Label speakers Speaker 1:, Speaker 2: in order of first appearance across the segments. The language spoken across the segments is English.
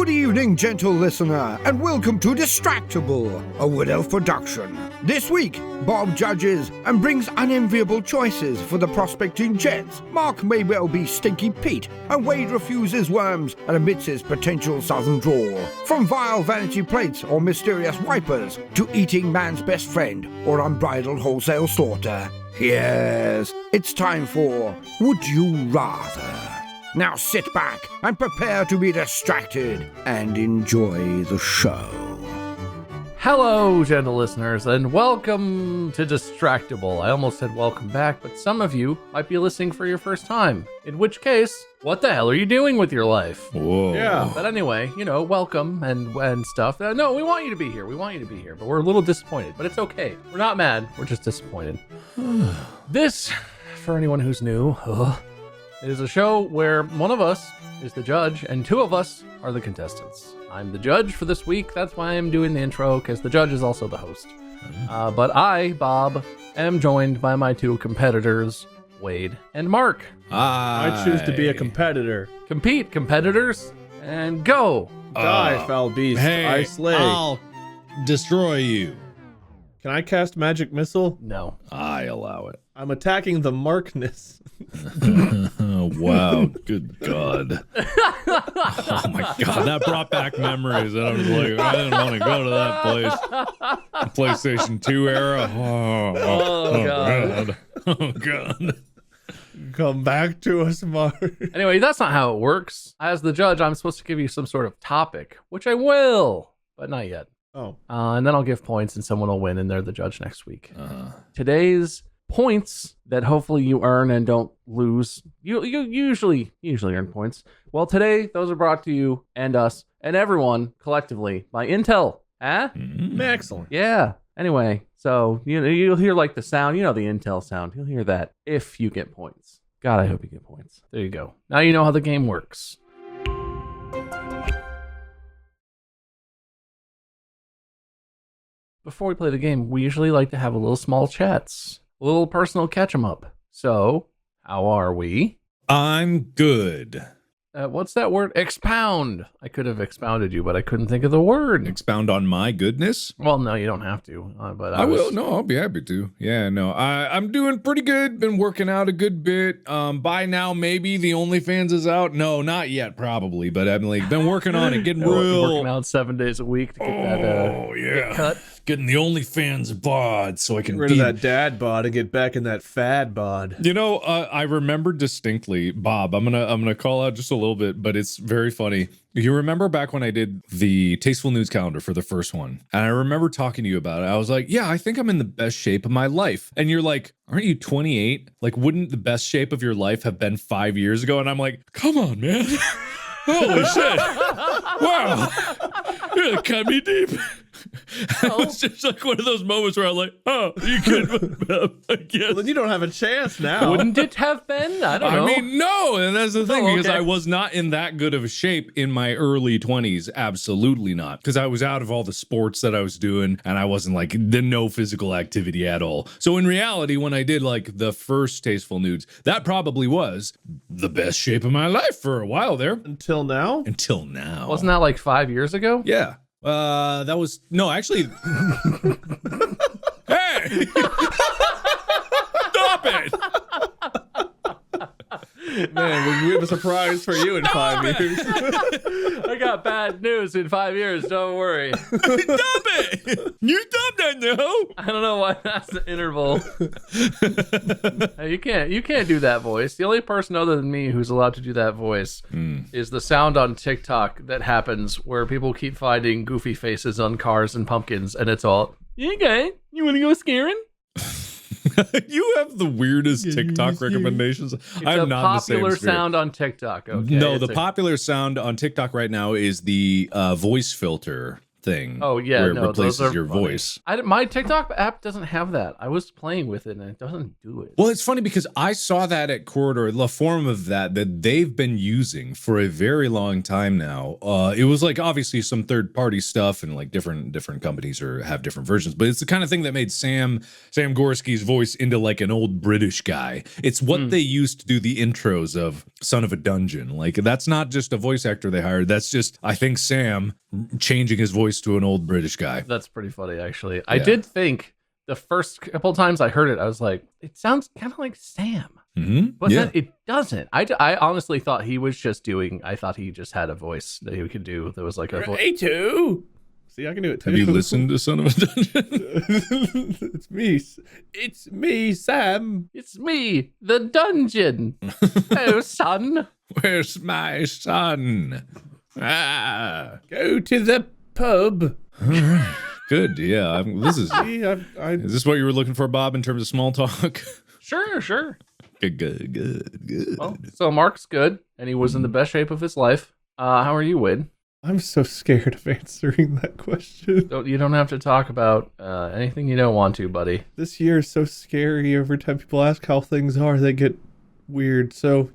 Speaker 1: Good evening, gentle listener, and welcome to Distractible, a Wood Elf production. This week, Bob judges and brings unenviable choices for the prospecting Jets. Mark may well be Stinky Pete, and Wade refuses worms and admits his potential southern drawl. From vile vanity plates or mysterious wipers to eating man's best friend or unbridled wholesale slaughter. Yes, it's time for Would You Rather. Now sit back and prepare to be distracted and enjoy the show.
Speaker 2: Hello, gentle listeners, and welcome to Distractible. I almost said welcome back, but some of you might be listening for your first time. In which case, what the hell are you doing with your life?
Speaker 3: Whoa.
Speaker 2: Yeah. But anyway, welcome and stuff. No, we want you to be here. We want you to be here, but we're a little disappointed. But it's okay. We're not mad. We're just disappointed. This, for anyone who's new, it is a show where one of us is the judge and two of us are the contestants. I'm the judge for this week. That's why I'm doing the intro, because the judge is also the host. But I, Bob, am joined by my two competitors, Wade and Mark.
Speaker 3: I
Speaker 4: choose to be a competitor.
Speaker 2: Compete, competitors, and go.
Speaker 4: Die, foul beast.
Speaker 3: Hey,
Speaker 4: I slay.
Speaker 3: I'll destroy you.
Speaker 4: Can I cast magic missile?
Speaker 2: No.
Speaker 3: I allow it.
Speaker 4: I'm attacking the Markness.
Speaker 3: Wow, good God. Oh my God, that brought back memories. And I was like, I didn't want to go to that place. PlayStation 2 era.
Speaker 2: Oh, God.
Speaker 3: Oh, God.
Speaker 4: Come back to us, Mark.
Speaker 2: Anyway, that's not how it works. As the judge, I'm supposed to give you some sort of topic, which I will, but not yet.
Speaker 4: Oh.
Speaker 2: And then I'll give points and someone will win and they're the judge next week. Today's points that hopefully you earn and don't lose. You usually earn points. Well, today those are brought to you and us and everyone collectively by Intel.
Speaker 4: Excellent.
Speaker 2: Yeah. Anyway, so you'll hear like the sound, the Intel sound. You'll hear that if you get points. God, I hope you get points. There you go. Now you know how the game works. Before we play the game, we usually like to have a little small chats, a little personal catch 'em up. So, how are we?
Speaker 3: I'm good.
Speaker 2: What's that word? Expound. I could have expounded you, but I couldn't think of the word.
Speaker 3: Expound on my goodness?
Speaker 2: Well, no, you don't have to. But
Speaker 3: I will. No, I'll be happy to. Yeah, no, I'm doing pretty good. Been working out a good bit. By now, maybe the OnlyFans is out. No, not yet, probably. But I've been working on it, getting real.
Speaker 2: Working out 7 days a week to get that cut.
Speaker 3: Getting the OnlyFans bod so I can
Speaker 4: Get rid of that dad bod and get back in that fad bod.
Speaker 3: I remember distinctly, Bob. I'm gonna call out just a little bit, but it's very funny. You remember back when I did the Tasteful News calendar for the first one, and I remember talking to you about it. I was like, "Yeah, I think I'm in the best shape of my life," and you're like, "Aren't you 28? Like, wouldn't the best shape of your life have been 5 years ago?" And I'm like, "Come on, man." Holy shit. Wow. You cut me deep. It was just like one of those moments where I'm like, oh, you could, I guess.
Speaker 4: Well, then you don't have a chance now.
Speaker 2: Wouldn't it have been? I don't know.
Speaker 3: I mean, no, and that's the thing, because
Speaker 2: okay.
Speaker 3: I was not in that good of a shape in my early 20s. Absolutely not. Because I was out of all the sports that I was doing, and I wasn't like no physical activity at all. So in reality, when I did like the first Tasteful Nudes, that probably was the best shape of my life for a while there.
Speaker 4: Until now?
Speaker 3: Until now.
Speaker 2: Wasn't that like 5 years ago?
Speaker 3: Yeah. That was no, actually. Hey! Stop it!
Speaker 4: Man, we have a surprise for you in 5 years.
Speaker 2: I got bad news in 5 years. Don't worry.
Speaker 3: Stop it! You stop that now!
Speaker 2: I don't know why that's the interval. Hey, you can't do that voice. The only person other than me who's allowed to do that voice is the sound on TikTok that happens where people keep finding goofy faces on cars and pumpkins, and it's all, "You okay? You want to go scaring?"
Speaker 3: You have the weirdest TikTok recommendations. I'm not the same
Speaker 2: popular
Speaker 3: spirit.
Speaker 2: sound on TikTok. Okay.
Speaker 3: No, the popular sound on TikTok right now is the voice filter thing.
Speaker 2: Oh yeah,
Speaker 3: where it
Speaker 2: no,
Speaker 3: replaces
Speaker 2: those are
Speaker 3: your
Speaker 2: funny.
Speaker 3: voice.
Speaker 2: My TikTok app doesn't have that. I was playing with it and it doesn't do it.
Speaker 3: Well, it's funny because I saw that at Corridor, the form of that they've been using for a very long time now. It was like obviously some third-party stuff and like different companies have different versions, but it's the kind of thing that made Sam Gorski's voice into like an old British guy. It's what they used to do the intros of Son of a Dungeon. Like that's not just a voice actor they hired. That's just, I think, Sam changing his voice to an old British guy.
Speaker 2: That's pretty funny, actually. I did think the first couple times I heard it, I was like, it sounds kind of like Sam. But then it doesn't. I honestly thought he was just doing, I thought he just had a voice that he could do that was like a voice.
Speaker 4: Hey, too. See, I can do it too.
Speaker 3: Have you listened to Son of a Dungeon?
Speaker 4: It's me. It's me, Sam.
Speaker 2: It's me, the dungeon. Oh, son.
Speaker 3: Where's my son?
Speaker 4: Go to the pub.
Speaker 3: All right. Good. Yeah. This is.
Speaker 4: See,
Speaker 3: Is this what you were looking for, Bob, in terms of small talk?
Speaker 2: Sure.
Speaker 3: Good.
Speaker 2: Well, so Mark's good, and he was in the best shape of his life. How are you, Wade?
Speaker 4: I'm so scared of answering that question.
Speaker 2: You don't have to talk about anything you don't want to, buddy.
Speaker 4: This year is so scary. Every time people ask how things are, they get weird. So,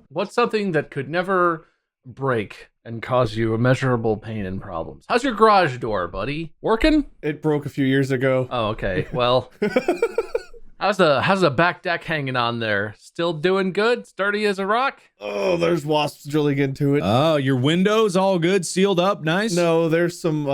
Speaker 2: What's something that could never break and cause you immeasurable pain and problems? How's your garage door, buddy? Working?
Speaker 4: it broke a few years ago.
Speaker 2: Oh, okay. Well, how's the back deck hanging on there? Still doing good? Sturdy as a rock?
Speaker 4: Oh, there's wasps drilling into it.
Speaker 3: Oh, your windows all good, sealed up, nice?
Speaker 4: No, there's some,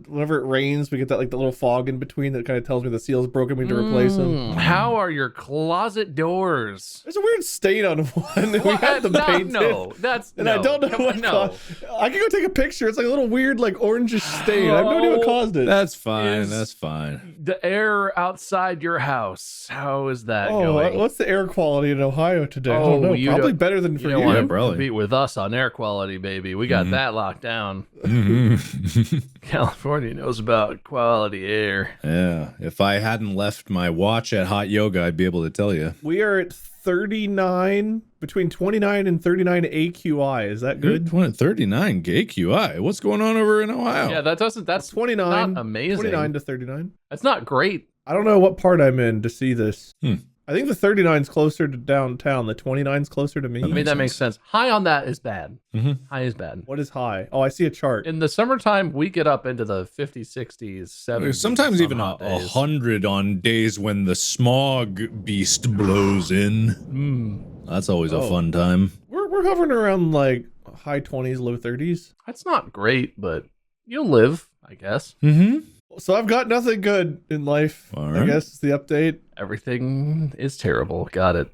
Speaker 4: whenever it rains, we get that, like, the little fog in between that kind of tells me the seal's broken. We need to replace them.
Speaker 2: How are your closet doors?
Speaker 4: There's a weird stain on one. We had them painted.
Speaker 2: No, that's
Speaker 4: And
Speaker 2: no.
Speaker 4: I don't know
Speaker 2: Come
Speaker 4: what
Speaker 2: on, no.
Speaker 4: I can go take a picture. It's like a little weird, like, orangish stain. I have no idea what caused it.
Speaker 3: That's fine.
Speaker 2: Is-
Speaker 3: That's fine.
Speaker 2: The air outside your house. How is that
Speaker 4: Oh,
Speaker 2: going?
Speaker 4: what's the air quality in Ohio today? I
Speaker 2: Oh,
Speaker 4: don't know.
Speaker 2: you
Speaker 4: Probably
Speaker 2: don't-
Speaker 4: better than for
Speaker 2: You don't
Speaker 4: you.
Speaker 2: want
Speaker 3: Yeah,
Speaker 2: to
Speaker 3: probably.
Speaker 2: compete with us on air quality, baby. We got that locked down.
Speaker 3: Mhm.
Speaker 2: California knows about quality air.
Speaker 3: Yeah. If I hadn't left my watch at Hot Yoga, I'd be able to tell you.
Speaker 4: We are at 39, between 29 and 39 AQI. Is that good?
Speaker 3: 39 AQI. What's going on over in Ohio?
Speaker 2: Yeah, that's
Speaker 4: 29.
Speaker 2: not amazing.
Speaker 4: 29 to 39.
Speaker 2: That's not great.
Speaker 4: I don't know what part I'm in to see this.
Speaker 3: Hmm.
Speaker 4: I think the 39's closer to downtown. The 29's closer to me.
Speaker 2: I mean, that makes sense. High on that is bad.
Speaker 3: Mhm.
Speaker 2: High is bad.
Speaker 4: What is high? Oh, I see a chart.
Speaker 2: In the summertime, we get up into the 50s, 60s, 70s.
Speaker 3: Sometimes
Speaker 2: on
Speaker 3: even
Speaker 2: hot days.
Speaker 3: 100 on days when the smog beast blows in. That's always a
Speaker 4: Oh.
Speaker 3: fun time.
Speaker 4: We're hovering around like high 20s, low 30s.
Speaker 2: That's not great, but you'll live, I guess.
Speaker 3: Mm-hmm.
Speaker 4: So I've got nothing good in life.
Speaker 3: All
Speaker 4: I
Speaker 3: right.
Speaker 4: guess is the update.
Speaker 2: Everything is terrible. Got it.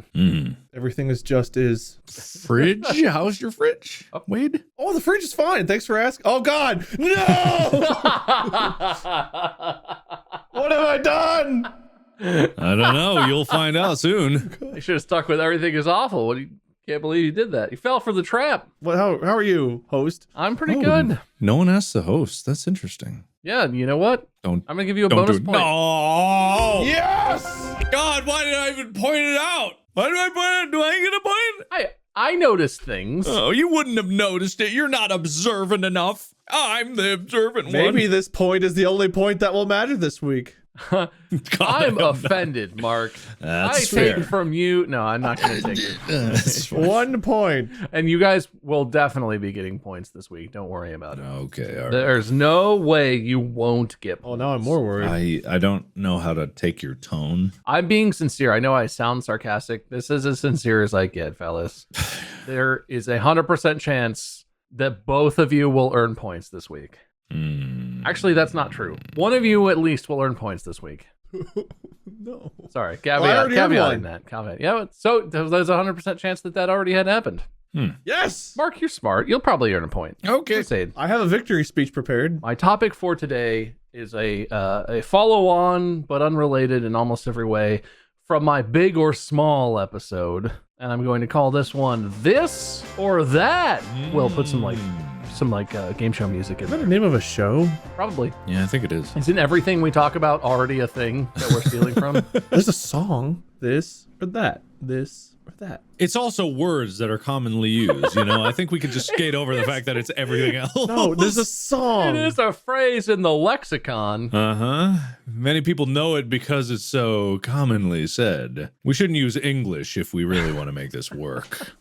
Speaker 4: Everything is just is.
Speaker 3: Fridge? How's your fridge, Wade?
Speaker 4: Oh, the fridge is fine. Thanks for asking. Oh God, no! What have I done?
Speaker 3: I don't know. You'll find out soon.
Speaker 2: You should have stuck with everything is awful. Can't believe you did that. You fell for the trap.
Speaker 4: What? How are you, host?
Speaker 2: I'm pretty
Speaker 3: Oh,
Speaker 2: good.
Speaker 3: No one asked the host. That's interesting.
Speaker 2: Yeah, you know what?
Speaker 3: Don't.
Speaker 2: I'm gonna give you a
Speaker 3: Don't
Speaker 2: bonus
Speaker 3: do it.
Speaker 2: point.
Speaker 3: No!
Speaker 4: Yes.
Speaker 3: God, why did I even point it out? Why do I point it? Do I get a point?
Speaker 2: I noticed things.
Speaker 3: Oh, you wouldn't have noticed it. You're not observant enough. I'm the observant one.
Speaker 4: Maybe this point is the only point that will matter this week.
Speaker 3: God,
Speaker 2: I'm offended, Mark.
Speaker 3: That's
Speaker 2: I
Speaker 3: fair.
Speaker 2: take from you. No, I'm not going to take it.
Speaker 3: That's fine.
Speaker 4: 1 point.
Speaker 2: And you guys will definitely be getting points this week. Don't worry about it.
Speaker 3: Okay, all right.
Speaker 2: There's no way you won't get points.
Speaker 4: Oh, now I'm more worried.
Speaker 3: I don't know how to take your tone.
Speaker 2: I'm being sincere. I know I sound sarcastic. This is as sincere as I get, fellas. There is 100% chance that both of you will earn points this week. Actually, that's not true. One of you at least will earn points this week.
Speaker 4: No.
Speaker 2: Sorry,
Speaker 4: I already earned
Speaker 2: caveating
Speaker 4: one.
Speaker 2: that. Caveat. Yeah, so there's a 100% chance that already had happened.
Speaker 4: Yes.
Speaker 2: Mark, you're smart. You'll probably earn a point.
Speaker 3: Okay.
Speaker 2: Just saying.
Speaker 4: I have a victory speech prepared.
Speaker 2: My topic for today is a follow-on, but unrelated in almost every way, from my Big or Small episode, and I'm going to call this one "This or That." We'll put some game show music in
Speaker 4: Is that
Speaker 2: there.
Speaker 4: the name of a show?
Speaker 2: Probably.
Speaker 3: Yeah, I think it is.
Speaker 2: Isn't everything we talk about already a thing that we're stealing from?
Speaker 4: There's a song. This or that. This What's that?
Speaker 3: It's also words that are commonly used. I think we could just skate over the fact that it's everything else.
Speaker 4: No, there's a song.
Speaker 2: It is a phrase in the lexicon.
Speaker 3: Many people know it because it's so commonly said. We shouldn't use English if we really want to make this work.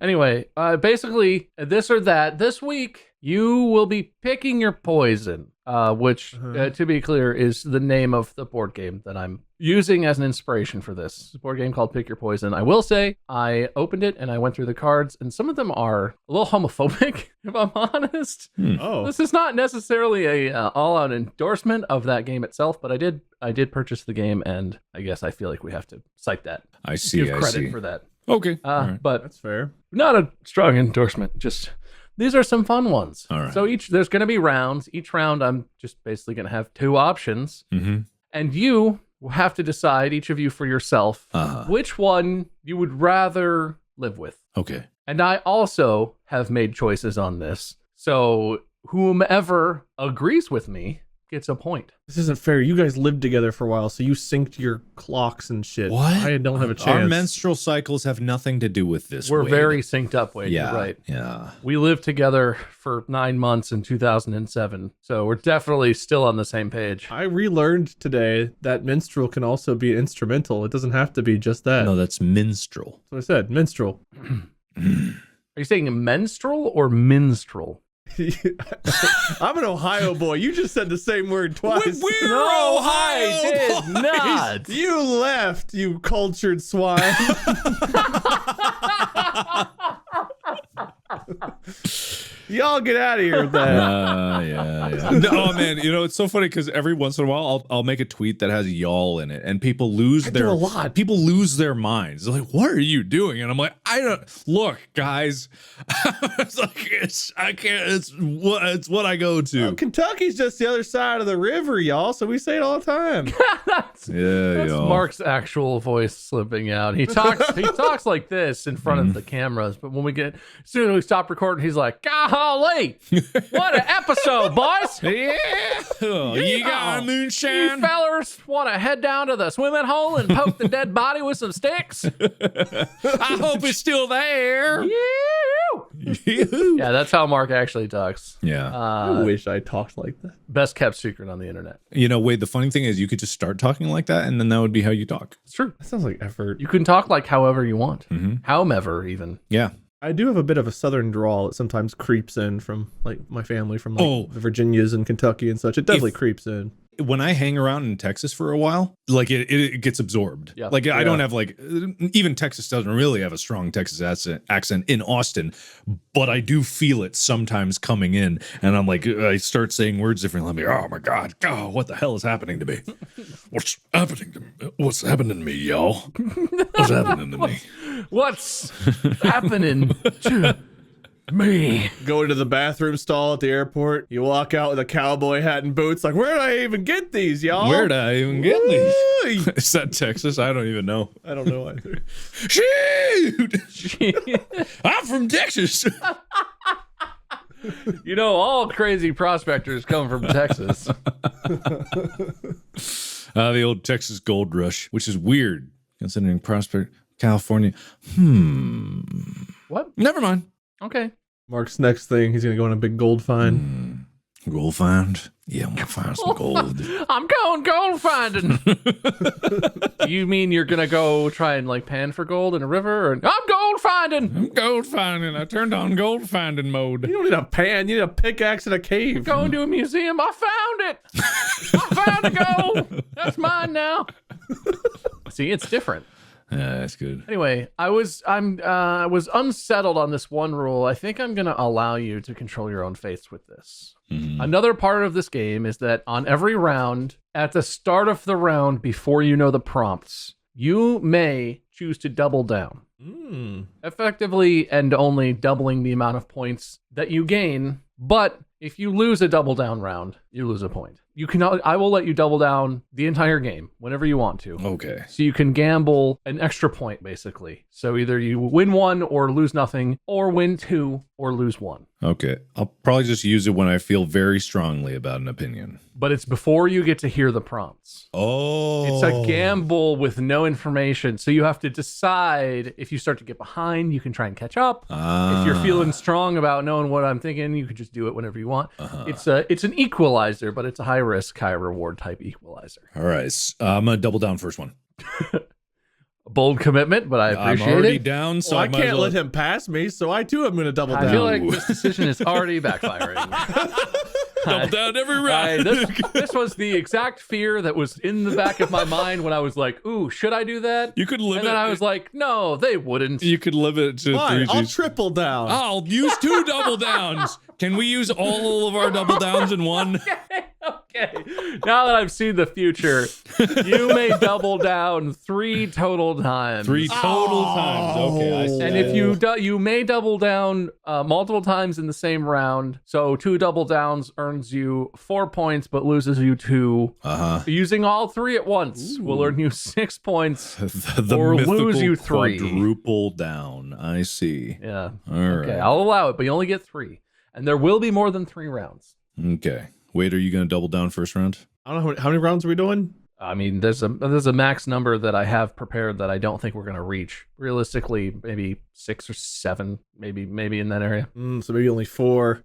Speaker 2: Anyway, basically, this or that. This week, you will be picking your poison, which, to be clear, is the name of the board game that I'm using as an inspiration for this. It's a board game called Pick Your Poison. I will say, I opened it and I went through the cards, and some of them are a little homophobic, if I'm honest.
Speaker 4: Oh.
Speaker 2: This is not necessarily a all-out endorsement of that game itself, but I did purchase the game, and I guess I feel like we have to cite that.
Speaker 3: I see.
Speaker 2: Give credit for that.
Speaker 3: Okay. All right.
Speaker 2: But
Speaker 4: That's fair.
Speaker 2: not a strong endorsement. Just these are some fun ones.
Speaker 3: All right.
Speaker 2: So there's going to be rounds. Each round, I'm just basically going to have 2 options, and you will have to decide, each of you for yourself, which one you would rather live with.
Speaker 3: Okay.
Speaker 2: And I also have made choices on this. So whomever agrees with me gets a point.
Speaker 4: This isn't fair. You guys lived together for a while, so you synced your clocks and shit.
Speaker 3: What?
Speaker 4: I don't have a chance.
Speaker 3: Our menstrual cycles have nothing to do with this.
Speaker 2: We're
Speaker 3: Wade.
Speaker 2: very synced up, Wade.
Speaker 3: Yeah.
Speaker 2: You're right.
Speaker 3: Yeah.
Speaker 2: We lived together for 9 months in 2007. So we're definitely still on the same page.
Speaker 4: I relearned today that minstrel can also be instrumental. It doesn't have to be just that.
Speaker 3: No, that's minstrel.
Speaker 4: That's what I said. Minstrel.
Speaker 2: Are you saying menstrual or minstrel?
Speaker 4: I'm an Ohio boy. You just said the same word twice.
Speaker 2: No, I did not.
Speaker 4: You left, you cultured swine. Y'all get out of here with that.
Speaker 3: Yeah. No, oh man, it's so funny because every once in a while I'll make a tweet that has y'all in it, and people lose
Speaker 4: do a lot.
Speaker 3: People lose their minds. They're like, "What are you doing?" And I'm like, "I don't look, guys." It's like I can't. It's what I go to.
Speaker 4: Kentucky's just the other side of the river, y'all. So we say it all the time.
Speaker 2: That's
Speaker 3: y'all.
Speaker 2: Mark's actual voice slipping out. He talks like this in front of the cameras, but when as soon as we stop recording, he's like, "Golly, what an episode, boys!
Speaker 3: Yeah, you got a moonshine.
Speaker 2: You fellers want to head down to the swimming hole and poke the dead body with some sticks?
Speaker 3: I hope it's still there."
Speaker 2: Yeah, that's how Mark actually talks.
Speaker 3: Yeah.
Speaker 4: I wish I talked like that.
Speaker 2: Best kept secret on the internet.
Speaker 3: Wade, the funny thing is you could just start talking like that, and then that would be how you talk.
Speaker 2: It's true.
Speaker 4: That sounds like effort.
Speaker 2: You can talk like however you want. However, even.
Speaker 3: Yeah.
Speaker 4: I do have a bit of a southern drawl that sometimes creeps in from like my family from like the Virginias and Kentucky and such. It definitely creeps in.
Speaker 3: When I hang around in Texas for a while, like it gets absorbed.
Speaker 2: Yeah.
Speaker 3: Like I don't have even Texas doesn't really have a strong Texas accent in Austin, but I do feel it sometimes coming in, and I'm like, I start saying words differently. I'm like, oh my God, what the hell is happening to me? What's happening to me? What's happening to me, y'all? What's happening to me?
Speaker 2: What's happening to me?
Speaker 4: Go into the bathroom stall at the airport. You walk out with a cowboy hat and boots. Like, where did I even get these, y'all?
Speaker 3: Where did I even get these? Is that Texas? I don't even know.
Speaker 4: I don't know either.
Speaker 3: Shoot! I'm from Texas.
Speaker 2: All crazy prospectors come from Texas.
Speaker 3: The old Texas gold rush, which is weird considering Prospect, California.
Speaker 2: What?
Speaker 3: Never mind.
Speaker 2: Okay.
Speaker 4: Mark's next thing, he's going to go on a big gold find.
Speaker 3: Gold find? Yeah, I'm going to find some gold.
Speaker 2: I'm going gold finding. You mean you're going to go try and like pan for gold in a river? Or, I'm gold finding.
Speaker 3: I'm gold finding. I turned on gold finding mode.
Speaker 4: You don't need a pan. You need a pickaxe in a cave.
Speaker 2: Going to a museum. I found it. I found the gold. That's mine now. See, it's different.
Speaker 3: Yeah, that's good.
Speaker 2: Anyway, I was unsettled on this one rule. I think I'm going to allow you to control your own fates with this. Another part of this game is that on every round, at the start of the round, before you know the prompts, you may choose to double down. Effectively and only doubling the amount of points that you gain. But if you lose a double down round, you lose a point. You can. I will let you double down the entire game whenever you want to.
Speaker 3: Okay.
Speaker 2: So you can gamble an extra point, basically. So either you win 1 or lose nothing, or win 2 or lose 1.
Speaker 3: Okay. I'll probably just use it when I feel very strongly about an opinion.
Speaker 2: But it's before you get to hear the prompts.
Speaker 3: Oh.
Speaker 2: It's a gamble with no information. So you have to decide if you start to get behind, you can try and catch up. If you're feeling strong about knowing what I'm thinking, you can just do it whenever you want. It's an equalizer, but it's a high risk, high reward type equalizer.
Speaker 3: All right. I'm going to double down first one.
Speaker 2: A bold commitment, but I appreciate
Speaker 3: I'm already
Speaker 2: it.
Speaker 3: down, so
Speaker 4: Well,
Speaker 3: I
Speaker 4: I
Speaker 3: might as
Speaker 4: can't
Speaker 3: well-
Speaker 4: let him pass me, so I too am going to double down.
Speaker 2: I feel like this decision is already backfiring.
Speaker 3: double down every round.
Speaker 2: This was the exact fear that was in the back of my mind when I was like, ooh, should I do that?
Speaker 3: You could limit.
Speaker 2: And then I was like, no, they wouldn't.
Speaker 3: You could limit to
Speaker 4: Fine,
Speaker 3: 3
Speaker 4: I'll
Speaker 3: Gs.
Speaker 4: triple down.
Speaker 3: I'll use 2 double downs. Can we use all of our double downs in one?
Speaker 2: Okay. Now that I've seen the future, you may double down 3 total times.
Speaker 3: 3 total times. Okay, I see.
Speaker 2: And if you may double down multiple times in the same round. So 2 double downs earns you 4 points, but loses you 2. Using all 3 at once will earn you 6 points,
Speaker 3: the
Speaker 2: or
Speaker 3: mythical
Speaker 2: lose you 3.
Speaker 3: quadruple down. I see.
Speaker 2: Yeah.
Speaker 3: All
Speaker 2: Okay,
Speaker 3: right.
Speaker 2: I'll allow it, but you only get 3, and there will be more than 3 rounds.
Speaker 3: Okay. Wait, are you going to double down first round?
Speaker 4: I don't know how many rounds are we doing?
Speaker 2: I mean, there's a max number that I have prepared that I don't think we're gonna reach. Realistically, maybe 6 or 7, maybe in that area.
Speaker 4: So maybe only 4.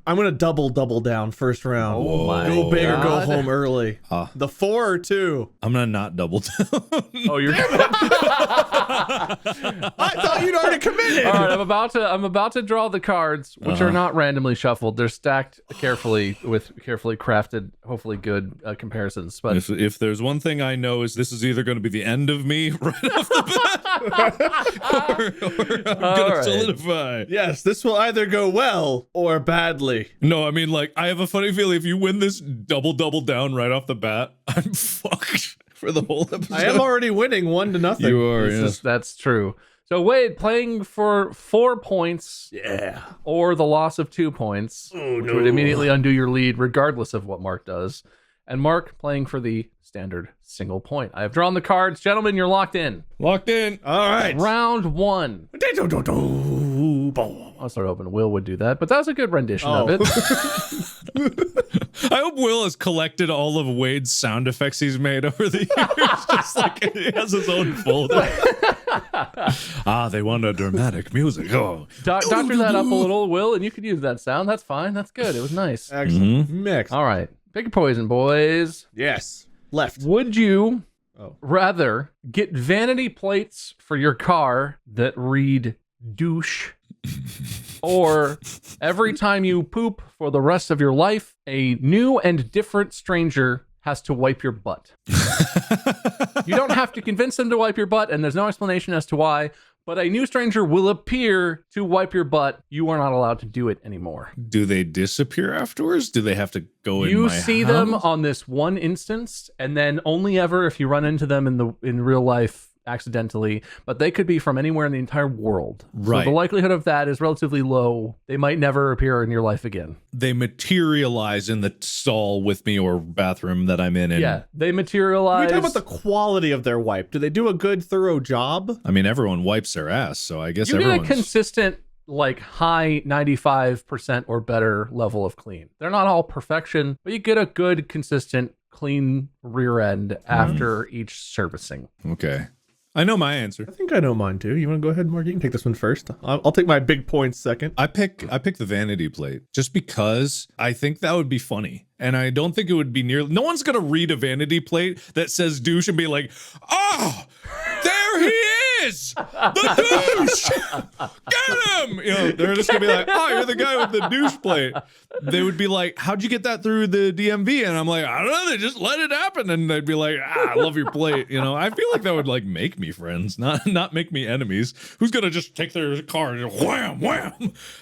Speaker 4: I'm going to double down first round.
Speaker 2: Oh my
Speaker 4: Go big or go
Speaker 2: God.
Speaker 4: home early. The 4 or 2.
Speaker 3: I'm going to not double down.
Speaker 2: Oh, you're.
Speaker 4: I thought you'd already committed.
Speaker 2: All right, I'm about to draw the cards, which are not randomly shuffled. They're stacked carefully with carefully crafted, hopefully good comparisons. But
Speaker 3: if there's one thing I know is this is either going to be the end of me right off the bat, or I'm
Speaker 2: All
Speaker 3: going to
Speaker 2: right.
Speaker 3: solidify.
Speaker 4: Yes, this will either go well or badly.
Speaker 3: No, I mean, like, I have a funny feeling if you win this double down right off the bat, I'm fucked for the whole episode.
Speaker 4: I am already winning 1-0.
Speaker 3: You are,
Speaker 2: that's true. So Wade playing for 4 points, or the loss of 2 points, which would immediately undo your lead, regardless of what Mark does. And Mark playing for the standard single point. I have drawn the cards, gentlemen. You're locked in.
Speaker 3: Locked in.
Speaker 4: All right.
Speaker 2: Round 1. I'll start hoping Will would do that, but that was a good rendition of it.
Speaker 3: I hope Will has collected all of Wade's sound effects he's made over the years. Just like he has his own folder. They want a dramatic music. Oh.
Speaker 2: Doctor that up a little, Will, and you could use that sound. That's fine. That's good. It was nice.
Speaker 4: Excellent. Mix.
Speaker 2: All right. Pick a poison, boys.
Speaker 4: Yes. Left.
Speaker 2: Would you
Speaker 4: Oh.
Speaker 2: rather get vanity plates for your car that read douche, or every time you poop for the rest of your life, a new and different stranger has to wipe your butt? You don't have to convince them to wipe your butt, and there's no explanation as to why, but a new stranger will appear to wipe your butt. You are not allowed to do it anymore.
Speaker 3: Do they disappear afterwards? Do they have to go in
Speaker 2: You
Speaker 3: my
Speaker 2: see
Speaker 3: house?
Speaker 2: them on this one instance, and then only ever if you run into them in real life accidentally, but they could be from anywhere in the entire world.
Speaker 3: Right.
Speaker 2: So the likelihood of that is relatively low. They might never appear in your life again.
Speaker 3: They materialize in the stall with me or bathroom that I'm in. And,
Speaker 2: Yeah, they
Speaker 4: We're
Speaker 2: materialize.
Speaker 4: talking about the quality of their wipe. Do they do a good, thorough job?
Speaker 3: I mean, everyone wipes their ass, so I guess
Speaker 2: You get a
Speaker 3: everyone's...
Speaker 2: consistent, like high 95% or better level of clean. They're not all perfection, but you get a good, consistent, clean rear end after each servicing.
Speaker 3: Okay. I know my answer.
Speaker 4: I think I know mine too. You want to go ahead, Mark? You can take this one first. I'll take my big points second.
Speaker 3: I pick the vanity plate just because I think that would be funny. And I don't think it would be nearly... No one's going to read a vanity plate that says douche and be like, oh, there he is! The douche! Get him! You know, they're just going to be like, oh, you're the guy with the douche plate. They would be like, how'd you get that through the DMV? And I'm like, I don't know, they just let it happen. And they'd be like, I love your plate. You know, I feel like that would like make me friends, not make me enemies. Who's going to just take their car and just wham, wham,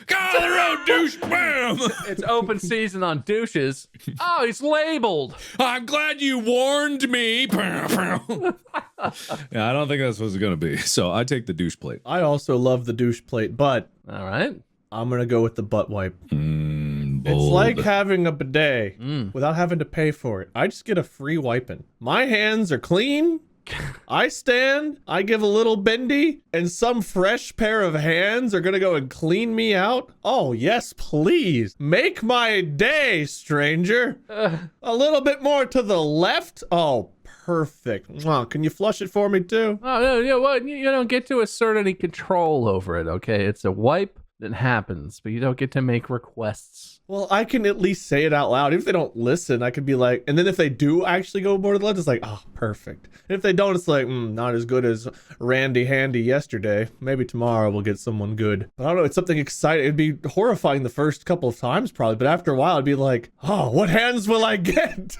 Speaker 3: get out of the road, douche, bam!
Speaker 2: It's open season on douches. Oh, he's labeled.
Speaker 3: I'm glad you warned me. Yeah, I don't think that's what it's going to be. So I take the douche plate.
Speaker 4: I also love the douche plate, but
Speaker 2: All right.
Speaker 4: I'm going to go with the butt wipe. It's like having a bidet without having to pay for it. I just get a free wiping. My hands are clean. I stand, I give a little bendy, and some fresh pair of hands are gonna go and clean me out? Oh, yes, please. Make my day, stranger. A little bit more to the left? Oh, perfect. Mwah. Can you flush it for me, too?
Speaker 2: Oh, no, you don't get to assert any control over it, okay? It's a wipe that happens, but you don't get to make requests.
Speaker 4: Well, I can at least say it out loud. Even if they don't listen, I could be like, and then if they do actually go more to the left, it's like, oh, perfect. And if they don't, it's like, not as good as Randy Handy yesterday. Maybe tomorrow we'll get someone good. But I don't know, it's something exciting. It'd be horrifying the first couple of times probably, but after a while it'd be like, oh, what hands will I get?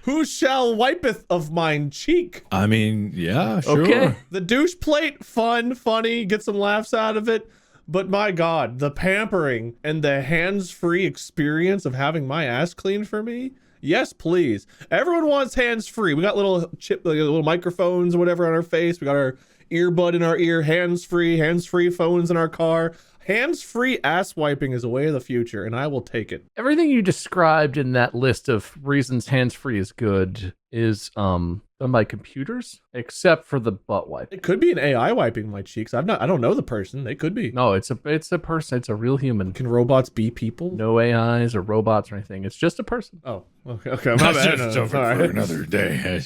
Speaker 4: Who shall wipeth of mine cheek?
Speaker 3: I mean, yeah, sure.
Speaker 2: Okay.
Speaker 4: The douche plate, fun, funny, get some laughs out of it. But my God, the pampering and the hands-free experience of having my ass cleaned for me? Yes, please. Everyone wants hands-free. We got little little microphones or whatever on our face. We got our earbud in our ear, hands-free phones in our car. Hands-free ass wiping is a way of the future, and I will take it.
Speaker 2: Everything you described in that list of reasons hands-free is good is done by computers, except for the butt wipe.
Speaker 4: It could be an AI wiping my cheeks. I don't know the person. They could be.
Speaker 2: No, it's a person. It's a real human.
Speaker 4: Can robots be people?
Speaker 2: No AIs or robots or anything. It's just a person.
Speaker 4: Oh, okay. My bad.
Speaker 3: For another day.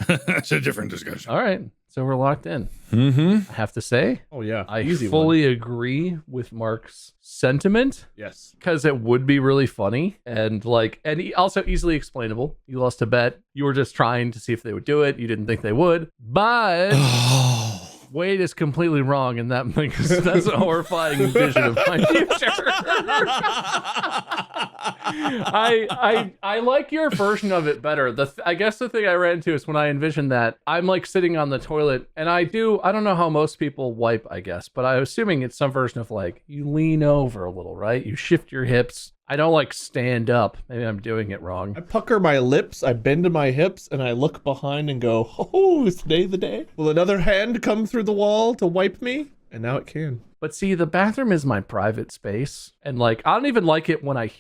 Speaker 3: It's a different discussion.
Speaker 2: All right. So we're locked in.
Speaker 3: Mm-hmm.
Speaker 2: I have to say,
Speaker 4: Oh yeah,
Speaker 2: I
Speaker 4: easy
Speaker 2: fully
Speaker 4: one.
Speaker 2: agree with Mark's sentiment.
Speaker 4: Yes.
Speaker 2: Because it would be really funny and also easily explainable. You lost a bet. You were just trying to see if they would do it. You didn't think they would. But Wade is completely wrong, and that's a horrifying vision of my future. I like your version of it better. I guess the thing I ran into is when I envisioned that I'm like sitting on the toilet, and I don't know how most people wipe, I guess, but I'm assuming it's some version of like you lean over a little, right? You shift your hips. I don't like stand up. Maybe I'm doing it wrong.
Speaker 4: I pucker my lips, I bend my hips, and I look behind and go, oh, is today the day? Will another hand come through the wall to wipe me? And now it can.
Speaker 2: But see, the bathroom is my private space. And like, I don't even like it when I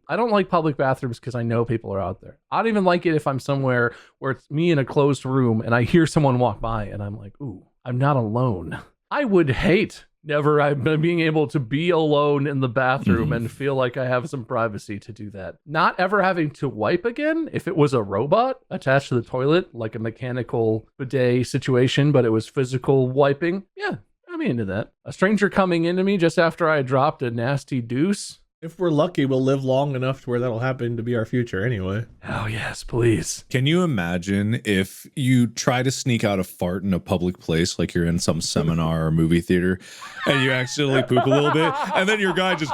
Speaker 2: don't like public bathrooms because I know people are out there. I don't even like it if I'm somewhere where it's me in a closed room and I hear someone walk by and I'm like, ooh, I'm not alone. I would hate never being able to be alone in the bathroom and feel like I have some privacy to do that. Not ever having to wipe again. If it was a robot attached to the toilet, like a mechanical bidet situation, but it was physical wiping. Yeah, I'm into that. A stranger coming into me just after I dropped a nasty deuce.
Speaker 4: If we're lucky, we'll live long enough to where that'll happen to be our future anyway.
Speaker 2: Oh, yes, please.
Speaker 3: Can you imagine if you try to sneak out a fart in a public place, like you're in some seminar or movie theater, and you accidentally poop a little bit, and then your guy just,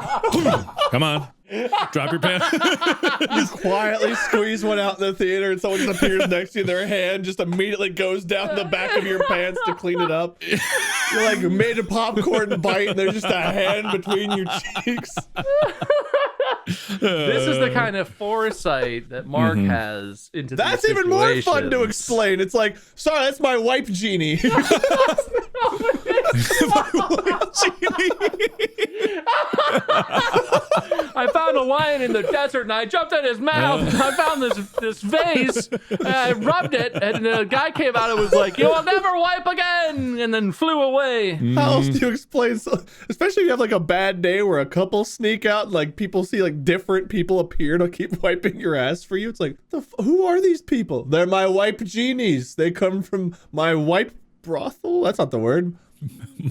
Speaker 3: come on, drop your pants.
Speaker 4: You quietly squeeze one out in the theater and someone just appears next to you, their hand just immediately goes down the back of your pants to clean it up. You're like made a popcorn bite and there's just a hand between your cheeks.
Speaker 2: This is the kind of foresight that Mark has into
Speaker 4: That's
Speaker 2: these
Speaker 4: even more fun to
Speaker 2: situations.
Speaker 4: explain. It's like, sorry, that's my wipe genie.
Speaker 2: I found a lion in the desert and I jumped in his mouth. And I found this vase. And I rubbed it, and the guy came out and was like, "You will never wipe again," and then flew away.
Speaker 4: How else do you explain? Especially if you have like a bad day where a couple sneak out, and, like people see like different people appear to keep wiping your ass for you. It's like, who are these people? They're my wipe genies. They come from my wipe brothel. That's not the word.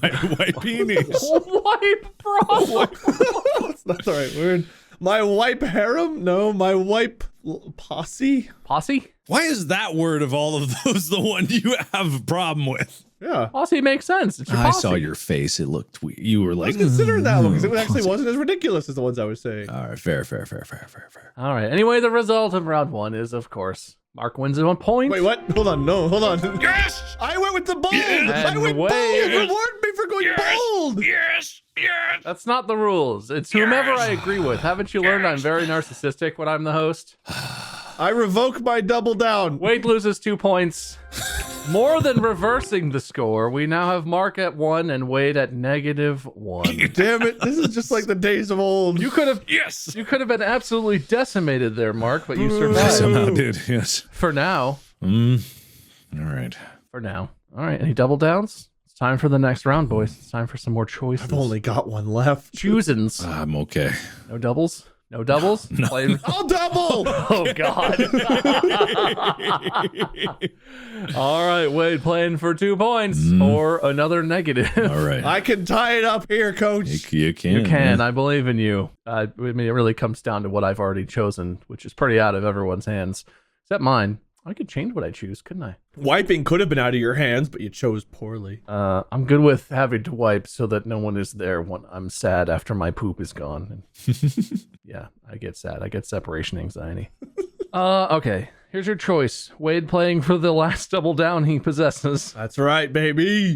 Speaker 3: My white penis.
Speaker 2: Wipe, bro.
Speaker 4: That's not the right word. My wipe harem? No, my wipe posse.
Speaker 2: Posse?
Speaker 3: Why is that word of all of those the one you have a problem with?
Speaker 4: Yeah.
Speaker 2: Posse makes sense. It's your
Speaker 3: I
Speaker 2: posse.
Speaker 3: saw your face. It looked weird. You were
Speaker 4: I
Speaker 3: like,
Speaker 4: was considering that one because it actually wasn't as ridiculous as the ones I was saying.
Speaker 3: all right, fair.
Speaker 2: All right. Anyway, the result of round one is, of course, Mark wins at 1 point.
Speaker 4: Wait, what? Hold on. No, hold on. Yes! I went with the bold. I went bold. Reward me for going bold.
Speaker 3: yes.
Speaker 2: That's not the rules. It's whomever I agree with. Haven't you learned I'm very narcissistic when I'm the host?
Speaker 4: I revoke my double down.
Speaker 2: Wade loses 2 points. More than reversing the score, we now have Mark at 1 and Wade at -1.
Speaker 4: Damn it. This is just like the days of old.
Speaker 2: You could have been absolutely decimated there, Mark, but you survived.
Speaker 3: Somehow did, yes.
Speaker 2: For now.
Speaker 3: All right.
Speaker 2: For now. All right, any double downs? It's time for the next round, boys. It's time for some more choices.
Speaker 4: I've only got one left.
Speaker 2: Choosins.
Speaker 3: I'm okay.
Speaker 2: No doubles? No doubles?
Speaker 3: No.
Speaker 4: I'll double!
Speaker 2: Oh, God. All right, Wade playing for 2 points or another negative.
Speaker 3: All right.
Speaker 4: I can tie it up here, coach.
Speaker 3: You can.
Speaker 2: You can.
Speaker 3: Yeah.
Speaker 2: I believe in you. I mean, it really comes down to what I've already chosen, which is pretty out of everyone's hands, except mine. I could change what I choose, couldn't I?
Speaker 4: Wiping could have been out of your hands, but you chose poorly.
Speaker 2: I'm good with having to wipe so that no one is there when I'm sad after my poop is gone. Yeah, I get sad. I get separation anxiety. Okay. Here's your choice. Wade playing for the last double down he possesses.
Speaker 4: That's right, baby.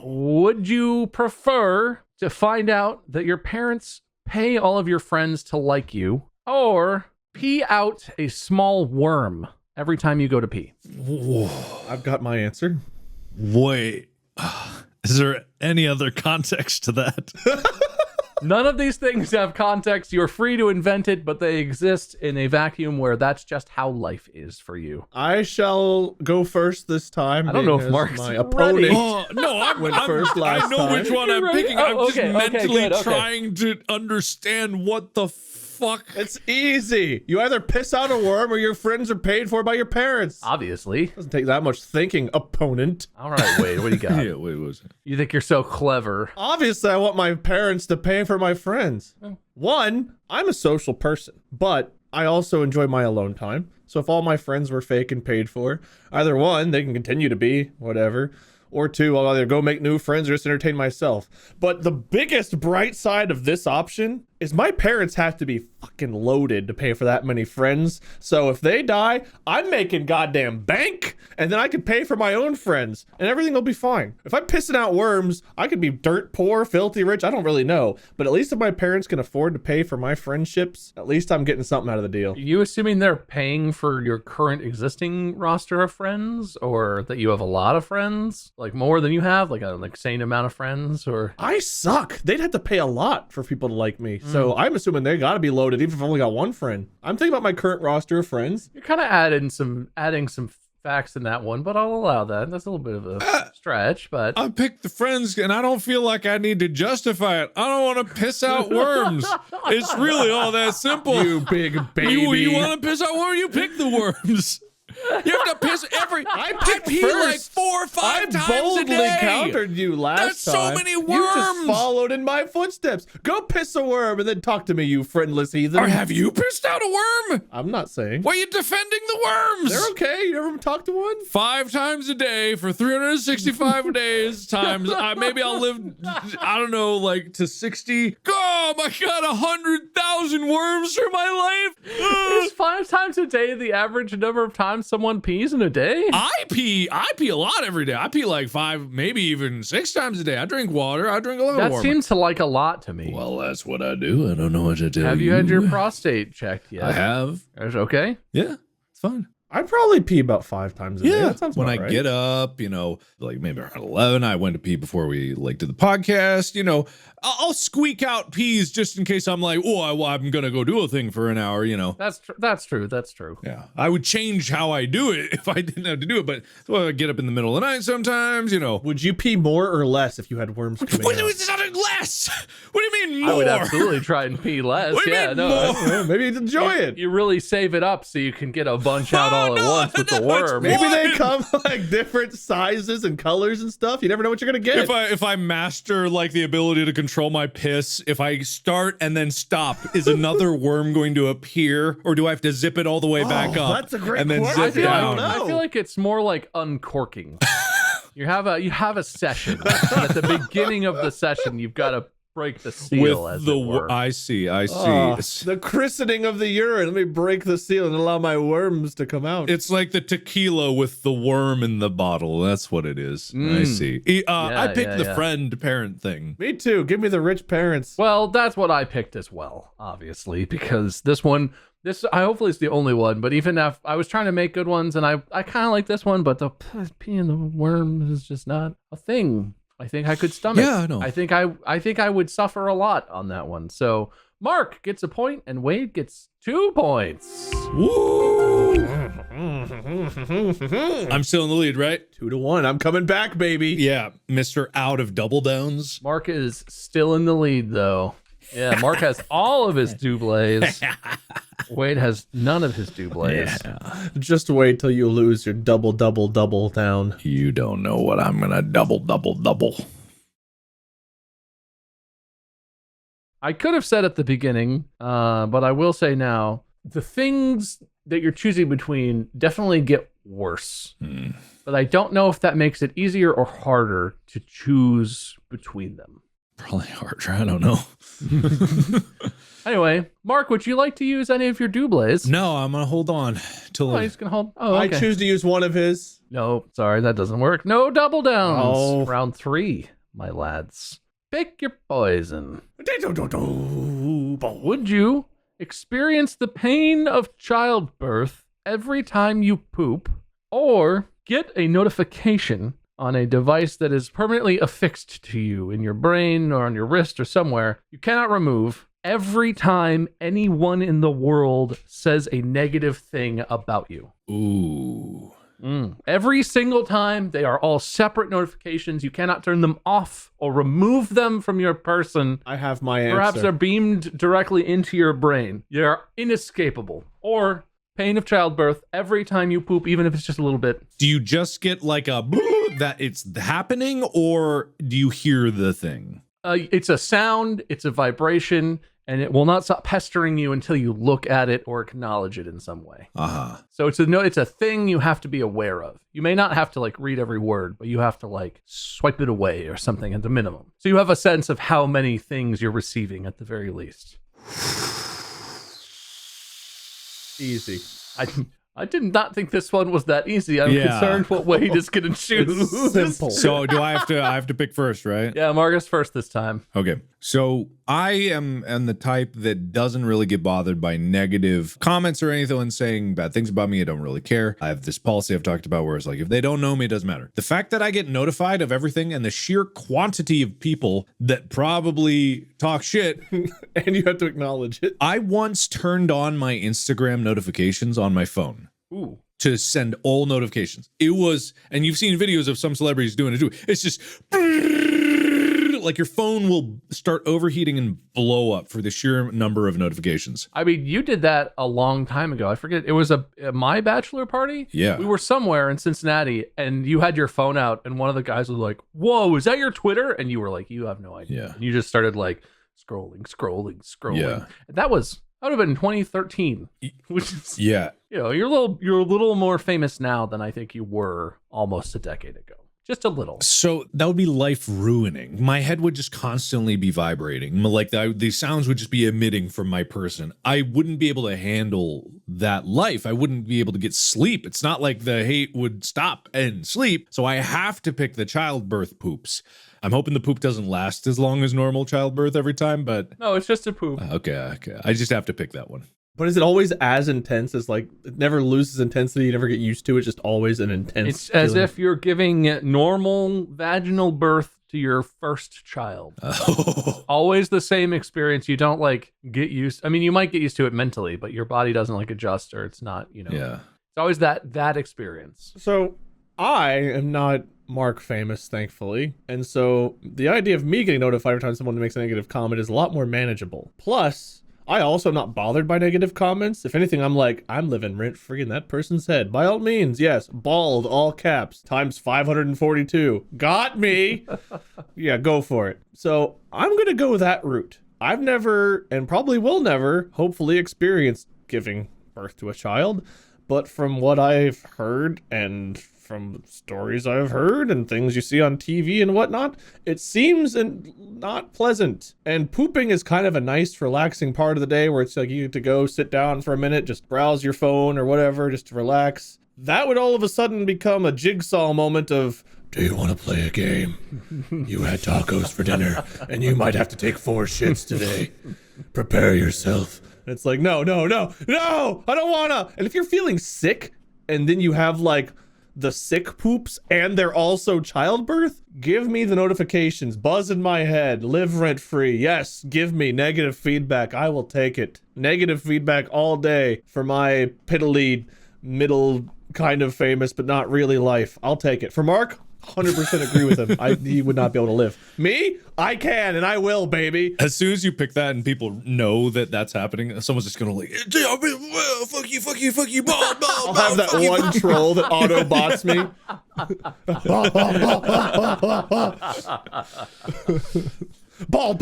Speaker 2: Would you prefer to find out that your parents pay all of your friends to like you, or pee out a small worm every time you go to pee?
Speaker 4: I've got my answer.
Speaker 3: Wait. Is there any other context to that?
Speaker 2: None of these things have context. You're free to invent it, but they exist in a vacuum where that's just how life is for you.
Speaker 4: I shall go first this time.
Speaker 2: I don't know if
Speaker 4: being as
Speaker 2: Mark's
Speaker 4: my
Speaker 2: ready.
Speaker 4: opponent.
Speaker 3: Oh, no, I'm
Speaker 4: Went first
Speaker 3: I
Speaker 4: last
Speaker 3: know
Speaker 4: time.
Speaker 3: which one I'm
Speaker 2: You're ready?
Speaker 3: picking.
Speaker 2: Oh,
Speaker 3: I'm just
Speaker 2: okay,
Speaker 3: mentally
Speaker 2: good, okay.
Speaker 3: trying to understand what the fuck.
Speaker 4: It's easy. You either piss out a worm or your friends are paid for by your parents.
Speaker 2: Obviously.
Speaker 4: Doesn't take that much thinking, opponent.
Speaker 2: All right, Wade, what do you got?
Speaker 3: Yeah, wait, what was it?
Speaker 2: You think you're so clever.
Speaker 4: Obviously, I want my parents to pay for my friends. One, I'm a social person, but I also enjoy my alone time. So if all my friends were fake and paid for, either one, they can continue to be, whatever. Or two, I'll either go make new friends or just entertain myself. But the biggest bright side of this option is my parents have to be fucking loaded to pay for that many friends. So if they die, I'm making goddamn bank, and then I can pay for my own friends, and everything will be fine. If I'm pissing out worms, I could be dirt poor, filthy rich, I don't really know. But at least if my parents can afford to pay for my friendships, at least I'm getting something out of the deal.
Speaker 2: Are you assuming they're paying for your current existing roster of friends, or that you have a lot of friends? Like more than you have? Like an insane amount of friends? Or
Speaker 4: I suck. They'd have to pay a lot for people to like me. So I'm assuming they gotta be loaded even if I've only got one friend. I'm thinking about my current roster of friends.
Speaker 2: you're kind of adding some facts in that one, but I'll allow that. That's a little bit of a stretch, but
Speaker 3: I picked the friends, and I don't feel like I need to justify it. I don't want to piss out worms. It's really all that simple.
Speaker 4: You big baby.
Speaker 3: You want to piss out worms? You pick the worms. You have to piss every.
Speaker 4: I
Speaker 3: I
Speaker 4: picked
Speaker 3: pee
Speaker 4: first.
Speaker 3: like 4 or 5
Speaker 4: I
Speaker 3: times
Speaker 4: boldly
Speaker 3: a day.
Speaker 4: countered you last
Speaker 3: That's so
Speaker 4: time.
Speaker 3: many
Speaker 4: You just
Speaker 3: worms.
Speaker 4: followed in my footsteps. Go piss a worm and then talk to me, you friendless heathen.
Speaker 3: Or have you pissed out a worm?
Speaker 4: I'm not saying.
Speaker 3: Why are you defending the worms?
Speaker 4: They're okay. You never talked to one?
Speaker 3: 5 times a day for 365 days times. Maybe I'll live, I don't know, like to 60. Oh my God, 100,000 worms for my life.
Speaker 2: is 5 times a day the average number of times someone pees in a day?
Speaker 3: I pee a lot every day. I pee like 5, maybe even 6 times a day. I drink water. I drink a lot of
Speaker 2: That
Speaker 3: water.
Speaker 2: seems like a lot to me.
Speaker 3: Well, that's what I do. I don't know what to tell you.
Speaker 2: Have you had your prostate checked yet?
Speaker 3: I have.
Speaker 2: Is it okay?
Speaker 3: Yeah, it's fine.
Speaker 4: I probably pee about 5 times a day. That sounds
Speaker 3: when
Speaker 4: about
Speaker 3: I
Speaker 4: right.
Speaker 3: get up, like maybe around 11, I went to pee before we did the podcast. I'll squeak out pees just in case I'm like, I'm gonna go do a thing for an hour.
Speaker 2: That's true. That's true.
Speaker 3: Yeah, I would change how I do it if I didn't have to do it. But I get up in the middle of the night sometimes.
Speaker 4: Would you pee more or less if you had worms coming
Speaker 3: What
Speaker 4: out?
Speaker 3: is that less? What do you mean more?
Speaker 2: I would absolutely try and pee less.
Speaker 3: What do you
Speaker 2: Yeah,
Speaker 3: mean
Speaker 2: no.
Speaker 3: more?
Speaker 4: Yeah, maybe you'd enjoy it.
Speaker 2: You really save it up so you can get a bunch out all at
Speaker 3: no,
Speaker 2: once with the
Speaker 3: no, it's
Speaker 2: worm.
Speaker 3: more.
Speaker 4: Maybe they come like different sizes and colors and stuff. You never know what you're gonna get.
Speaker 3: If I master like the ability to control my piss, if I start and then stop, is another worm going to appear, or do I have to zip it all the way back up?
Speaker 4: that's a great
Speaker 3: and then
Speaker 4: question.
Speaker 3: zip
Speaker 4: I feel like-
Speaker 3: down?
Speaker 4: I don't know.
Speaker 2: I feel like it's more like uncorking. You have a session, and at the beginning of the session, you've got to break the seal, as it were.
Speaker 3: I see.
Speaker 4: The christening of the urine. Let me break the seal and allow my worms to come out.
Speaker 3: It's like the tequila with the worm in the bottle. That's what it is. I see. I picked the friend-parent thing.
Speaker 4: Me too. Give me the rich parents.
Speaker 2: Well, that's what I picked as well, obviously, because this I hopefully it's the only one, but even if I was trying to make good ones, and I kind of like this one, but the pee and the worm is just not a thing I think I could stomach.
Speaker 3: Yeah, I know.
Speaker 2: I think I would suffer a lot on that one. So Mark gets a point, and Wade gets 2 points.
Speaker 3: Woo! I'm still in the lead, right?
Speaker 4: 2-1. I'm coming back, baby.
Speaker 3: Yeah, Mr. Out of Double Downs.
Speaker 2: Mark is still in the lead, though. Yeah, Mark has all of his doublés. Wade has none of his doublés.
Speaker 3: Yeah.
Speaker 4: Just wait till you lose your double down.
Speaker 3: You don't know what I'm gonna double.
Speaker 2: I could have said at the beginning, but I will say now, the things that you're choosing between definitely get worse. But I don't know if that makes it easier or harder to choose between them.
Speaker 3: Probably harder. I don't know.
Speaker 2: Anyway, Mark, would you like to use any of your doublés?
Speaker 3: No, I'm gonna hold on till
Speaker 2: He's gonna hold. Oh, okay.
Speaker 4: I choose to use one of his.
Speaker 2: No, sorry, that doesn't work. No double downs.
Speaker 4: Oh.
Speaker 2: Round 3, my lads. Pick your poison. Would you experience the pain of childbirth every time you poop, or get a notification on a device that is permanently affixed to you in your brain or on your wrist or somewhere you cannot remove every time anyone in the world says a negative thing about you?
Speaker 3: Ooh.
Speaker 2: Every single time. They are all separate notifications. You cannot turn them off or remove them from your person.
Speaker 4: I have my answer.
Speaker 2: Perhaps they're beamed directly into your brain. You're inescapable. Or pain of childbirth every time you poop, even if it's just a little bit.
Speaker 3: Do you just get like a that it's happening, or do you hear the thing?
Speaker 2: It's a sound, it's a vibration, and it will not stop pestering you until you look at it or acknowledge it in some way. So it's a thing you have to be aware of. You may not have to like read every word, but you have to like swipe it away or something at the minimum. So you have a sense of how many things you're receiving at the very least.
Speaker 4: Easy.
Speaker 2: I did not think this one was that easy. I'm concerned what Wade is going to choose.
Speaker 4: It's simple.
Speaker 3: So do I have to pick first, right?
Speaker 2: Yeah, Marcus first this time.
Speaker 3: Okay. So I am the type that doesn't really get bothered by negative comments or anything and saying bad things about me. I don't really care. I have this policy I've talked about where it's like, if they don't know me, it doesn't matter. The fact that I get notified of everything and the sheer quantity of people that probably talk shit.
Speaker 4: And you have to acknowledge it.
Speaker 3: I once turned on my Instagram notifications on my phone.
Speaker 2: Ooh.
Speaker 3: To send all notifications. It was, and you've seen videos of some celebrities doing it too. It's just like your phone will start overheating and blow up for the sheer number of notifications.
Speaker 2: I mean, you did that a long time ago. I forget. It was my bachelor party.
Speaker 3: Yeah.
Speaker 2: We were somewhere in Cincinnati and you had your phone out and one of the guys was like, "Whoa, is that your Twitter?" And you were like, "You have no idea."
Speaker 3: Yeah.
Speaker 2: And you just started like scrolling.
Speaker 3: Yeah.
Speaker 2: And that would have been 2013, which is,
Speaker 3: Yeah.
Speaker 2: you know, you're a little more famous now than I think you were almost a decade ago. Just a little.
Speaker 3: So that would be life ruining. My head would just constantly be vibrating. Like the sounds would just be emitting from my person. I wouldn't be able to handle that life. I wouldn't be able to get sleep. It's not like the hate would stop and sleep. So I have to pick the childbirth poops. I'm hoping the poop doesn't last as long as normal childbirth every time, but
Speaker 2: No, it's just a poop.
Speaker 3: okay. I just have to pick that one.
Speaker 4: But is it always as intense as like it never loses intensity? You never get used to it. It's just always an intense.
Speaker 2: It's as
Speaker 4: feeling.
Speaker 2: if you're giving normal vaginal birth to your first child. Always the same experience. You don't like get used. I mean, you might get used to it mentally, but your body doesn't like adjust, or it's not. You know.
Speaker 3: Yeah.
Speaker 2: It's always that experience.
Speaker 4: So I am not Mark famous, thankfully, and so the idea of me getting notified every time someone makes a negative comment is a lot more manageable. Plus, I also am not bothered by negative comments. If anything, I'm like, I'm living rent-free in that person's head. By all means, yes, bald, all caps, times 542. Got me. Yeah, go for it. So I'm going to go that route. I've never, and probably will never, hopefully experienced giving birth to a child. But from what I've heard and from stories I've heard and things you see on TV and whatnot, it seems not pleasant. And pooping is kind of a nice, relaxing part of the day where it's like you get to go sit down for a minute, just browse your phone or whatever, just to relax. That would all of a sudden become a jigsaw moment of, do you want to play a game? You had tacos for dinner, and you might have to take 4 shits today. Prepare yourself. And it's like, no, I don't wanna. And if you're feeling sick, and then you have like the sick poops, and they're also childbirth, give me the notifications. Buzz in my head. Live rent free. Yes, give me negative feedback. I will take it. Negative feedback all day for my piddly, middle, kind of famous, but not really life. I'll take it. For Mark, 100% agree with him. He would not be able to live. Me? I can, and I will, baby.
Speaker 3: As soon as you pick that and people know that that's happening, someone's just gonna like, fuck you, ball.
Speaker 4: I'll have that one troll that auto bots me. Ball.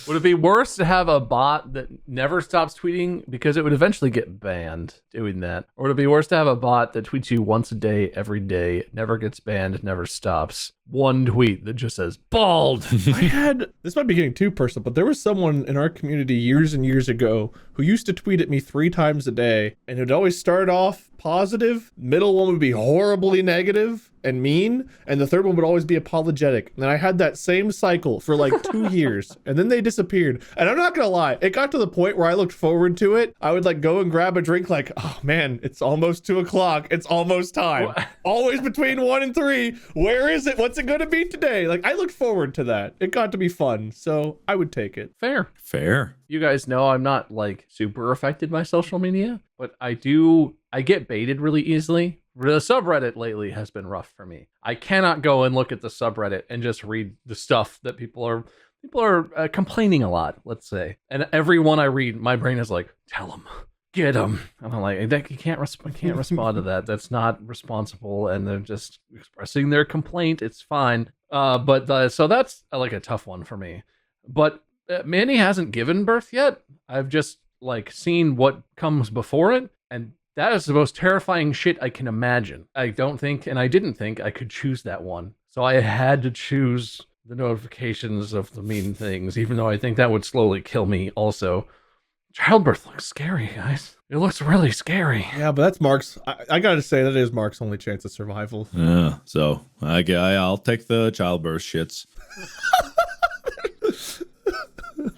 Speaker 2: Would it be worse to have a bot that never stops tweeting because it would eventually get banned doing that? Or would it be worse to have a bot that tweets you once a day, every day, never gets banned, never stops? One tweet that just says bald.
Speaker 4: This might be getting too personal, but there was someone in our community years and years ago who used to tweet at me 3 times a day, and it would always start off positive, middle one would be horribly negative and mean, and the third one would always be apologetic. And I had that same cycle for like 2 years, and then they disappeared. And I'm not gonna lie, it got to the point where I looked forward to it. I would like go and grab a drink like, oh man, it's almost 2 o'clock. It's almost time. What? Always between 1 and 3. Where is it? What's it gonna be today? Like, I looked forward to that. It got to be fun, so I would take it.
Speaker 2: Fair. You guys know I'm not like super affected by social media, but I get baited really easily. The subreddit lately has been rough for me. I cannot go and look at the subreddit and just read the stuff that people are complaining a lot, let's say. And every one I read, my brain is like, tell them, get them. And I'm like, you can't respond to that. That's not responsible. And they're just expressing their complaint. It's fine. So that's like a tough one for me. But Manny hasn't given birth yet. I've just like seen what comes before it, and that is the most terrifying shit I can imagine. I didn't think I could choose that one. So I had to choose the notifications of the mean things, even though I think that would slowly kill me also. Childbirth looks scary, guys. It looks really scary.
Speaker 4: Yeah, but that's Mark's. I gotta say, that is Mark's only chance of survival.
Speaker 3: Yeah, so I'll take the childbirth shits.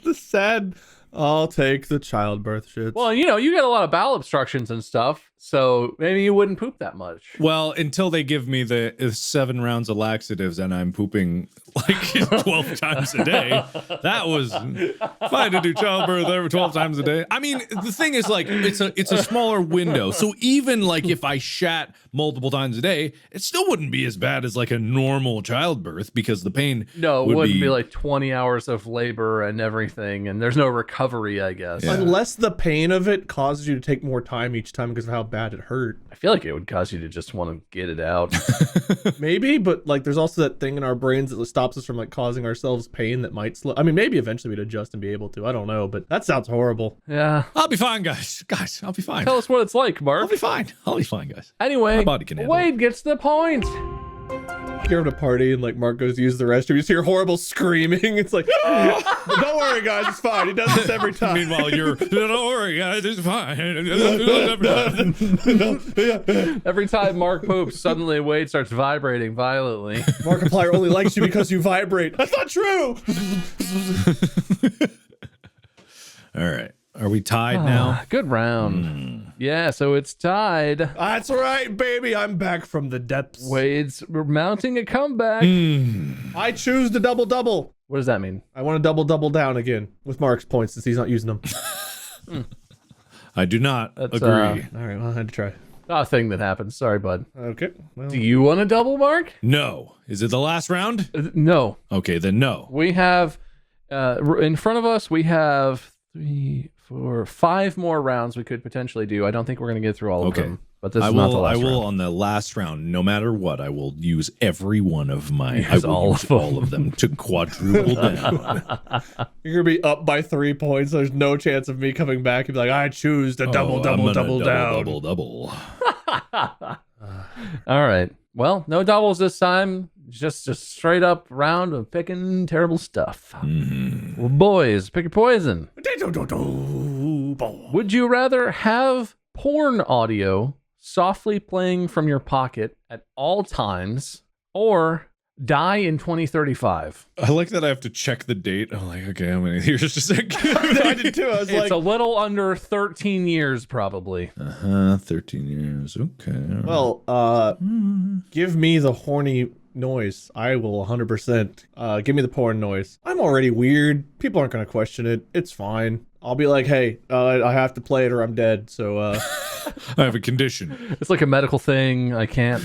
Speaker 4: The sad, I'll take the childbirth shits.
Speaker 2: Well, you get a lot of bowel obstructions and stuff, so maybe you wouldn't poop that much.
Speaker 3: Well, until they give me the 7 rounds of laxatives and I'm pooping like 12 times a day. That was, if I had to do childbirth every 12 times a day. I mean, the thing is like, it's a smaller window. So even like if I shat multiple times a day, it still wouldn't be as bad as like a normal childbirth because the pain
Speaker 2: it wouldn't be like 20 hours of labor and everything. And there's no recovery, I guess.
Speaker 3: Yeah.
Speaker 4: Unless the pain of it causes you to take more time each time because of how bad it hurt.
Speaker 2: I feel like it would cause you to just want to get it out.
Speaker 4: Maybe, but like there's also that thing in our brains that stops us from like causing ourselves pain that might slow. I mean, maybe eventually we'd adjust and be able to. I don't know, but that sounds horrible.
Speaker 2: Yeah.
Speaker 3: I'll be fine, guys. I'll be fine.
Speaker 2: Tell us what it's like, Mark.
Speaker 3: I'll be fine, guys.
Speaker 2: Anyway,
Speaker 3: my body can handle
Speaker 2: Wade gets the point.
Speaker 4: You're at a party and like Mark goes to use the restroom. You just hear horrible screaming. It's like, oh, don't worry, guys, it's fine. He does this every time.
Speaker 3: Meanwhile, don't worry, guys, it's fine.
Speaker 2: Every time Mark poops, suddenly Wade starts vibrating violently.
Speaker 4: Markiplier only likes you because you vibrate. That's not true.
Speaker 3: All right. Are we tied now?
Speaker 2: Good round. Yeah, so it's tied.
Speaker 4: That's right, baby. I'm back from the depths.
Speaker 2: Wade's mounting a comeback.
Speaker 4: I choose the double-double.
Speaker 2: What does that mean?
Speaker 4: I want to double down again with Mark's points since he's not using them.
Speaker 3: I do not agree.
Speaker 4: All right, well, I had to try.
Speaker 2: A thing that happens. Sorry, bud.
Speaker 4: Okay. Well.
Speaker 2: Do you want a double, Mark?
Speaker 3: No. Is it the last round?
Speaker 2: No.
Speaker 3: Okay, then no.
Speaker 2: We have, in front of us, we have 3, 4, 5 more rounds we could potentially do. I don't think we're going to get through all of them. But this
Speaker 3: I
Speaker 2: is
Speaker 3: will,
Speaker 2: not the last
Speaker 3: I will
Speaker 2: round.
Speaker 3: on the last round, no matter what, I will use every one of my.
Speaker 2: Use
Speaker 3: I will
Speaker 2: all
Speaker 3: use
Speaker 2: of
Speaker 3: all of them to quadruple down.
Speaker 4: You're gonna be up by 3 points. There's no chance of me coming back and be like, I choose the double
Speaker 3: I'm gonna
Speaker 4: down.
Speaker 3: double.
Speaker 2: All right. Well, no doubles this time. Just a straight up round of picking terrible stuff. Well, boys, pick your poison. Would you rather have porn audio softly playing from your pocket at all times, or die in 2035?
Speaker 3: I like that I have to check the date. I'm like, okay, how many years just a second?
Speaker 4: I did too. I was
Speaker 2: It's
Speaker 4: like,
Speaker 2: a little under 13 years, probably.
Speaker 3: 13 years. Okay. all right.
Speaker 4: well, give me the horny noise. I will 100%. Give me the porn noise. I'm already weird. People aren't gonna question it. It's fine. I'll be like, hey, I have to play it or I'm dead. So,
Speaker 3: I have a condition.
Speaker 2: It's like a medical thing. I can't.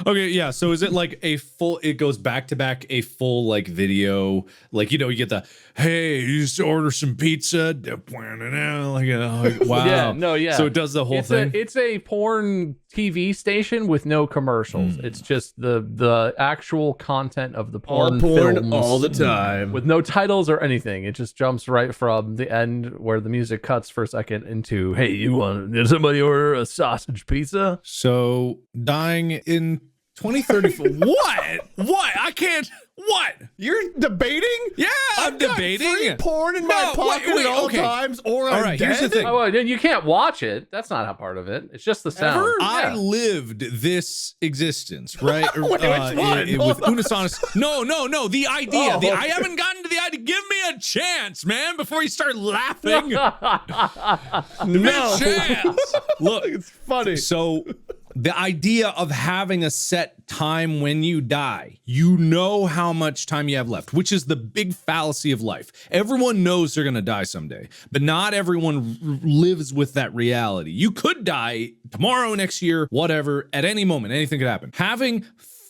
Speaker 3: Okay, yeah. So is it like a full? It goes back to back, a full like video, like you get the hey, you used to order some pizza, like wow.
Speaker 2: Yeah, no, yeah.
Speaker 3: So it does the whole thing.
Speaker 2: It's a porn TV station with no commercials. It's just the actual content of the porn films
Speaker 4: all the time.
Speaker 2: with no titles or anything. It just jumps right from the end where the music cuts for a second into, hey, did somebody order a sausage pizza?
Speaker 3: So dying in 2034. What? I can't. What?
Speaker 4: You're debating?
Speaker 3: Yeah, I'm
Speaker 4: got
Speaker 3: debating.
Speaker 4: free porn in my pocket at all times, or I'm
Speaker 3: right,
Speaker 4: dead.
Speaker 3: here's the thing.
Speaker 2: Oh, well, then you can't watch it. That's not a part of it. It's just the sound.
Speaker 4: Ever?
Speaker 3: I
Speaker 2: Yeah.
Speaker 3: lived this existence, right?
Speaker 4: Which one?
Speaker 3: With Unisonis. No. The idea.
Speaker 4: Oh, okay.
Speaker 3: I haven't gotten to the idea. Give me a chance, man, before you start laughing. Give me a chance. Look,
Speaker 4: It's funny.
Speaker 3: so the idea of having a set time when you die, you know how much time you have left, which is the big fallacy of life. Everyone knows they're going to die someday, but not everyone lives with that reality. You could die tomorrow, next year, whatever, at any moment. Anything could happen. Having,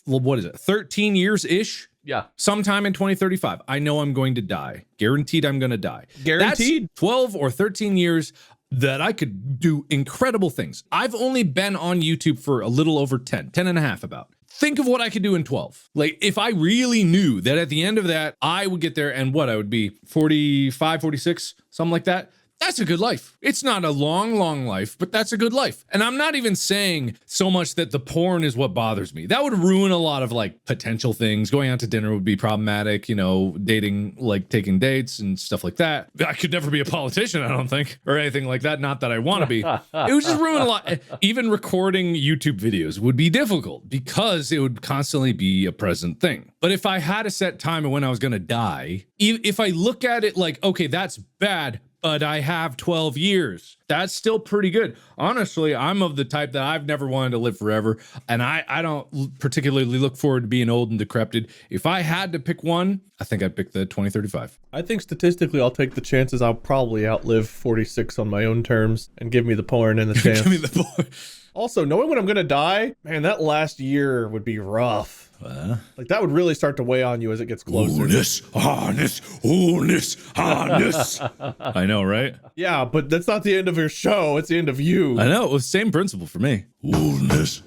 Speaker 3: 13 years-ish?
Speaker 2: Yeah.
Speaker 3: Sometime in 2035, I know I'm going to die. Guaranteed I'm going to die.
Speaker 4: Guaranteed?
Speaker 3: That's 12 or 13 years that I could do incredible things. I've only been on YouTube for a little over 10 and a half about. Think of what I could do in 12. Like, if I really knew that at the end of that, I would get there and what, I would be 45, 46, something like that. That's a good life. It's not a long life, but that's a good life. And I'm not even saying so much that the porn is what bothers me. That would ruin a lot of like potential things. Going out to dinner would be problematic, dating, like taking dates and stuff like that. I could never be a politician, I don't think, or anything like that. Not that I want to be. It would just ruin a lot. Even recording YouTube videos would be difficult because it would constantly be a present thing. But if I had a set time of when I was going to die, if I look at it like, okay, that's bad, but I have 12 years. That's still pretty good. Honestly, I'm of the type that I've never wanted to live forever, and I don't particularly look forward to being old and decrepit. If I had to pick one, I think I'd pick the 2035.
Speaker 4: I think statistically, I'll take the chances. I'll probably outlive 46 on my own terms and give me the porn and the chance.
Speaker 3: Give me the boy.
Speaker 4: Also, knowing when I'm going to die, man, that last year would be rough. Like, that would really start to weigh on you as it gets closer.
Speaker 3: Honest. I know, right?
Speaker 4: Yeah, but that's not the end of your show. It's the end of you.
Speaker 3: I know. It was the same principle for me.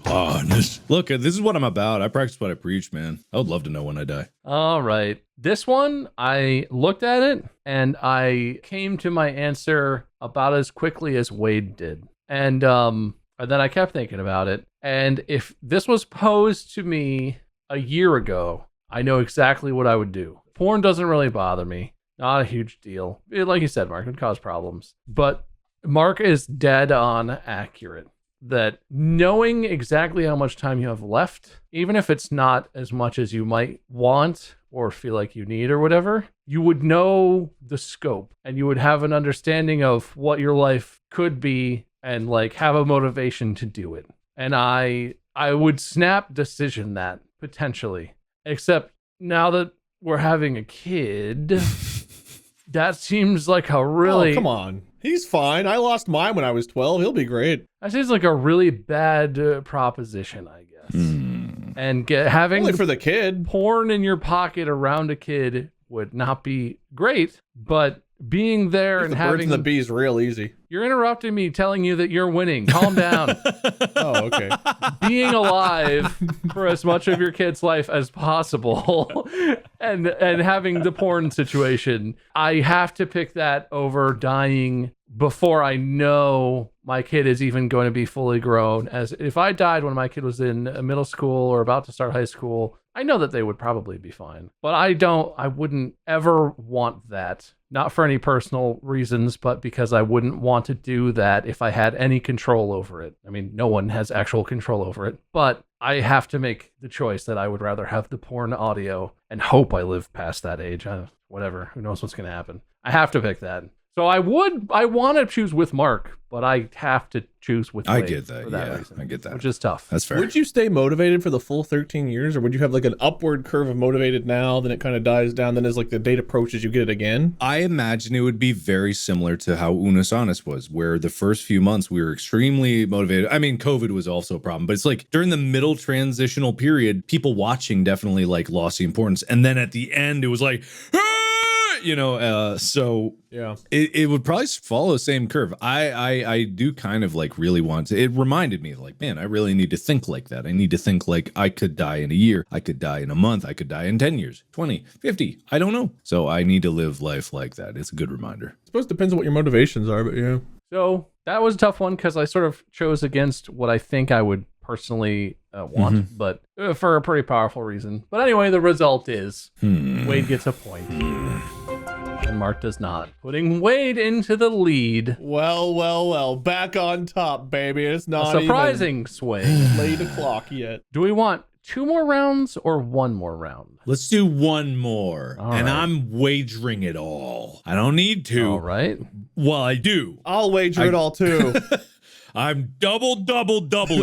Speaker 3: Honest. Look, this is what I'm about. I practice what I preach, man. I would love to know when I die.
Speaker 2: All right. This one, I looked at it and I came to my answer about as quickly as Wade did. And then I kept thinking about it. And if this was posed to me a year ago, I know exactly what I would do. Porn doesn't really bother me. Not a huge deal. Like you said, Mark, it would cause problems. But Mark is dead on accurate. That knowing exactly how much time you have left, even if it's not as much as you might want or feel like you need or whatever, you would know the scope and you would have an understanding of what your life could be and like have a motivation to do it. And I would snap decision that potentially, except now that we're having a kid, that seems like a really...
Speaker 4: Oh, come on. He's fine. I lost mine when I was 12. He'll be great.
Speaker 2: That seems like a really bad proposition, I guess. And having
Speaker 4: Only for the kid.
Speaker 2: porn in your pocket around a kid would not be great, but being there and
Speaker 4: The birds
Speaker 2: having
Speaker 4: and the bees real easy.
Speaker 2: You're interrupting me telling you that you're winning. Calm down.
Speaker 4: Oh, okay.
Speaker 2: Being alive for as much of your kid's life as possible and having the porn situation. I have to pick that over dying before I know my kid is even going to be fully grown. As if I died when my kid was in middle school or about to start high school, I know that they would probably be fine. But I wouldn't ever want that. Not for any personal reasons, but because I wouldn't want to do that if I had any control over it. I mean, no one has actual control over it, but I have to make the choice that I would rather have the porn audio and hope I live past that age. Whatever, who knows what's going to happen. I have to pick that. So I want to choose with Mark, but I have to choose with Wade.
Speaker 3: I get that.
Speaker 2: For that
Speaker 3: Yeah,
Speaker 2: reason,
Speaker 3: I get that.
Speaker 2: which is tough.
Speaker 3: That's fair.
Speaker 4: Would you stay motivated for the full 13 years, or would you have like an upward curve of motivated now, then it kind of dies down, then as like the date approaches, you get it again?
Speaker 3: I imagine it would be very similar to how Unus Annus was, where the first few months we were extremely motivated. I mean, COVID was also a problem, but it's like during the middle transitional period, people watching definitely like lost the importance. And then at the end, it was like, so
Speaker 4: Yeah.
Speaker 3: it would probably follow the same curve. I do kind of like really want to. It reminded me like, man, I really need to think like that. I need to think like I could die in a year. I could die in a month. I could die in 10 years, 20, 50. I don't know. So I need to live life like that. It's a good reminder.
Speaker 4: I suppose it depends on what your motivations are, but yeah.
Speaker 2: So that was a tough one because I sort of chose against what I think I would personally want, but for a pretty powerful reason. But anyway, the result is Wade gets a point. And Mark does not. Putting Wade into the lead.
Speaker 4: Well. Back on top, baby. It's
Speaker 2: A
Speaker 4: not
Speaker 2: surprising swing.
Speaker 4: even late o'clock yet.
Speaker 2: Do we want 2 more rounds or 1 more round?
Speaker 3: Let's do one more.
Speaker 2: All
Speaker 3: and
Speaker 2: right.
Speaker 3: I'm wagering it all. I don't need to.
Speaker 2: All right.
Speaker 3: Well, I do.
Speaker 4: I'll wager it all too.
Speaker 3: I'm double.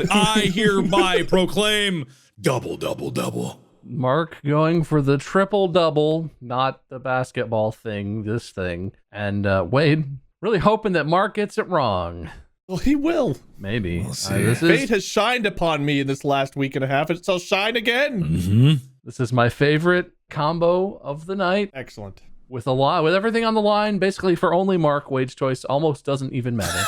Speaker 3: I hereby proclaim double.
Speaker 2: Mark going for the triple double, not the basketball thing, this thing. And Wade really hoping that Mark gets it wrong.
Speaker 4: Well, he will.
Speaker 2: Maybe.
Speaker 3: We'll see.
Speaker 4: Fate has shined upon me in this last week and a half. It shall shine again.
Speaker 2: This is my favorite combo of the night.
Speaker 4: Excellent.
Speaker 2: With everything on the line, basically for only Mark, Wade's choice almost doesn't even matter.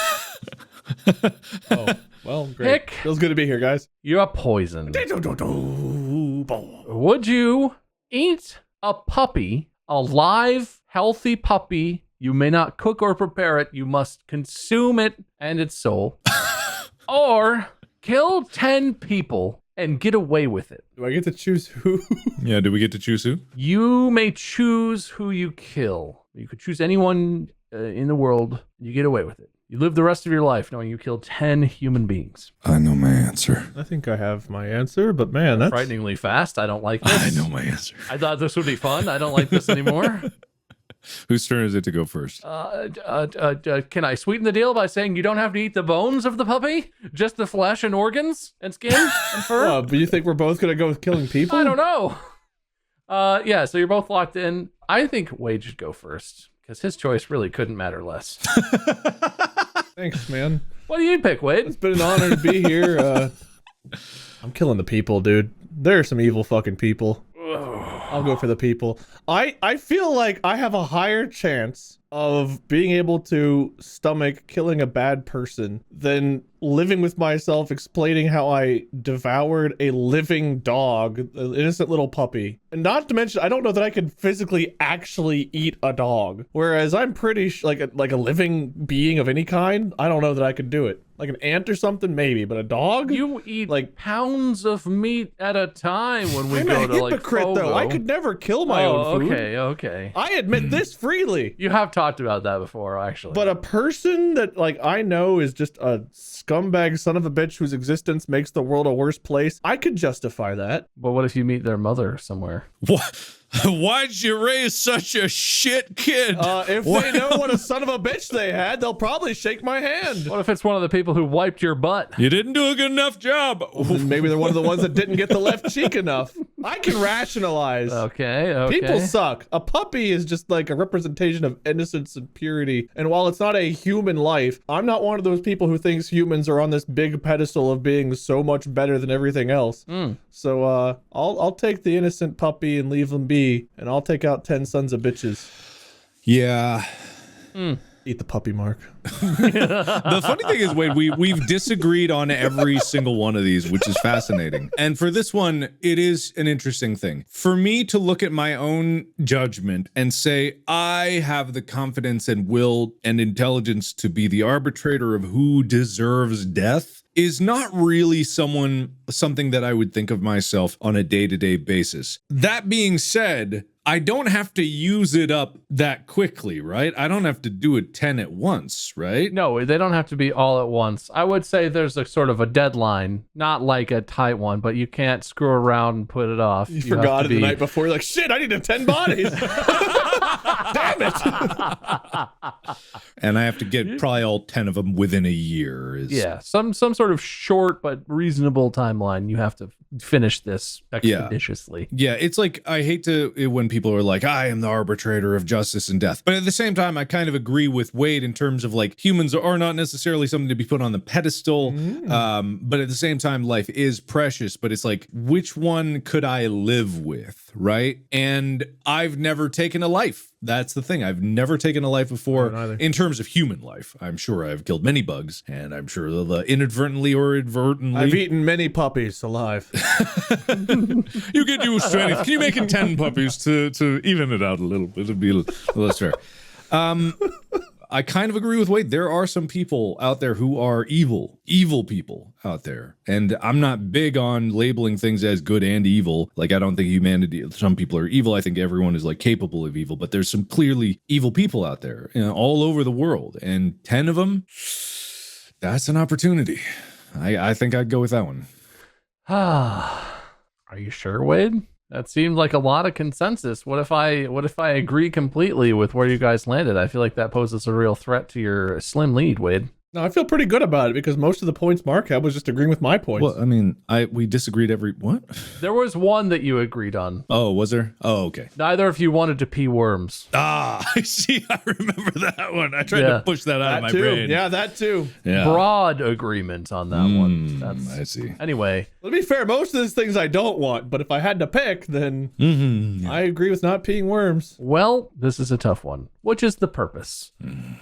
Speaker 4: Oh, well, great.
Speaker 2: Pick.
Speaker 4: Feels good to be here, guys.
Speaker 2: You're poison. Would you eat a puppy, a live, healthy puppy? You may not cook or prepare it. You must consume it and its soul. Or kill 10 people and get away with it.
Speaker 4: Do I get to choose who?
Speaker 3: Yeah, do we get to choose who?
Speaker 2: You may choose who you kill. You could choose anyone in the world. You get away with it. You live the rest of your life knowing you killed 10 human beings.
Speaker 3: I know my answer.
Speaker 4: I think I have my answer, but man, that's
Speaker 2: Frighteningly fast. I don't like this.
Speaker 3: I know my answer.
Speaker 2: I thought this would be fun. I don't like this anymore.
Speaker 3: Whose turn is it to go first?
Speaker 2: Can I sweeten the deal by saying you don't have to eat the bones of the puppy? Just the flesh and organs and skin and fur?
Speaker 4: Oh, but you think we're both gonna go with killing people?
Speaker 2: I don't know. Yeah, so you're both locked in. I think Wade should go first because his choice really couldn't matter less.
Speaker 4: Thanks, man.
Speaker 2: What do you pick, Wade?
Speaker 4: It's been an honor to be here. I'm killing the people, dude. There are some evil fucking people. I'll go for the people. I feel like I have a higher chance of being able to stomach killing a bad person than living with myself explaining how I devoured a living dog, an innocent little puppy. And not to mention, I don't know that I could physically actually eat a dog. Whereas I'm pretty like a living being of any kind, I don't know that I could do it. Like an ant or something, maybe, but a dog?
Speaker 2: You eat
Speaker 4: like
Speaker 2: pounds of meat at a time when we
Speaker 4: I'm
Speaker 2: go
Speaker 4: a
Speaker 2: to like
Speaker 4: hypocrite, though. I could never kill my own food.
Speaker 2: Okay.
Speaker 4: I admit this freely.
Speaker 2: You have talked about that before, actually.
Speaker 4: But a person that like I know is just a scumbag son of a bitch whose existence makes the world a worse place, I could justify that.
Speaker 2: But what if you meet their mother somewhere?
Speaker 3: What? Why'd you raise such a shit kid?
Speaker 4: If they know what a son of a bitch they had, they'll probably shake my hand.
Speaker 2: What if it's one of the people who wiped your butt?
Speaker 3: You didn't do a good enough job.
Speaker 4: And maybe they're one of the ones that didn't get the left cheek enough. I can rationalize.
Speaker 2: Okay.
Speaker 4: People suck. A puppy is just like a representation of innocence and purity. And while it's not a human life, I'm not one of those people who thinks humans are on this big pedestal of being so much better than everything else. So I'll take the innocent puppy and leave them be, and I'll take out 10 sons of bitches.
Speaker 3: Yeah,
Speaker 4: Eat the puppy, Mark.
Speaker 3: The funny thing is, Wade, we've disagreed on every single one of these, which is fascinating. And for this one, it is an interesting thing. For me to look at my own judgment and say, I have the confidence and will and intelligence to be the arbitrator of who deserves death is not really something that I would think of myself on a day-to-day basis. That being said, I don't have to use it up that quickly, right? I don't have to do it 10 at once, right?
Speaker 2: No, they don't have to be all at once. I would say there's a sort of a deadline, not like a tight one, but you can't screw around and put it off.
Speaker 4: You forgot it the night before. You're like, shit, I need 10 bodies. Damn it.
Speaker 3: And I have to get probably all 10 of them within a year.
Speaker 2: Yeah, some sort of short but reasonable timeline. You have to finish this expeditiously.
Speaker 3: Yeah, it's like, I hate to, when people are like, I am the arbitrator of justice and death. But at the same time, I kind of agree with Wade in terms of like, humans are not necessarily something to be put on the pedestal. But at the same time, life is precious. But it's like, which one could I live with, right? And I've never taken a life. That's the thing. I've never taken a life before in terms of human life. I'm sure I've killed many bugs, and I'm sure inadvertently or advertently.
Speaker 4: I've eaten many puppies alive.
Speaker 3: You get used to anything. Can you make it 10 puppies to even it out a little bit? It'd be a little less fair. I kind of agree with Wade. There are some people out there who are evil people out there. And I'm not big on labeling things as good and evil. Like, I don't think humanity, some people are evil. I think everyone is like capable of evil, but there's some clearly evil people out there, you know, all over the world. And 10 of them, that's an opportunity. I think I'd go with that one.
Speaker 2: Are you sure, Wade? That seemed like a lot of consensus. What if I agree completely with where you guys landed? I feel like that poses a real threat to your slim lead, Wade.
Speaker 4: No, I feel pretty good about it because most of the points Mark had was just agreeing with my points.
Speaker 3: Well, I mean, we disagreed what?
Speaker 2: There was one that you agreed on.
Speaker 3: Oh, was there? Oh, okay.
Speaker 2: Neither of you wanted to pee worms.
Speaker 3: Ah, I see. I remember that one. I tried to push that out of my brain.
Speaker 4: Yeah, that too.
Speaker 3: Yeah.
Speaker 2: Broad agreement on that one.
Speaker 3: I see.
Speaker 2: Anyway.
Speaker 4: To be fair, most of these things I don't want, but if I had to pick, then I agree with not peeing worms.
Speaker 2: Well, this is a tough one. Which is the purpose?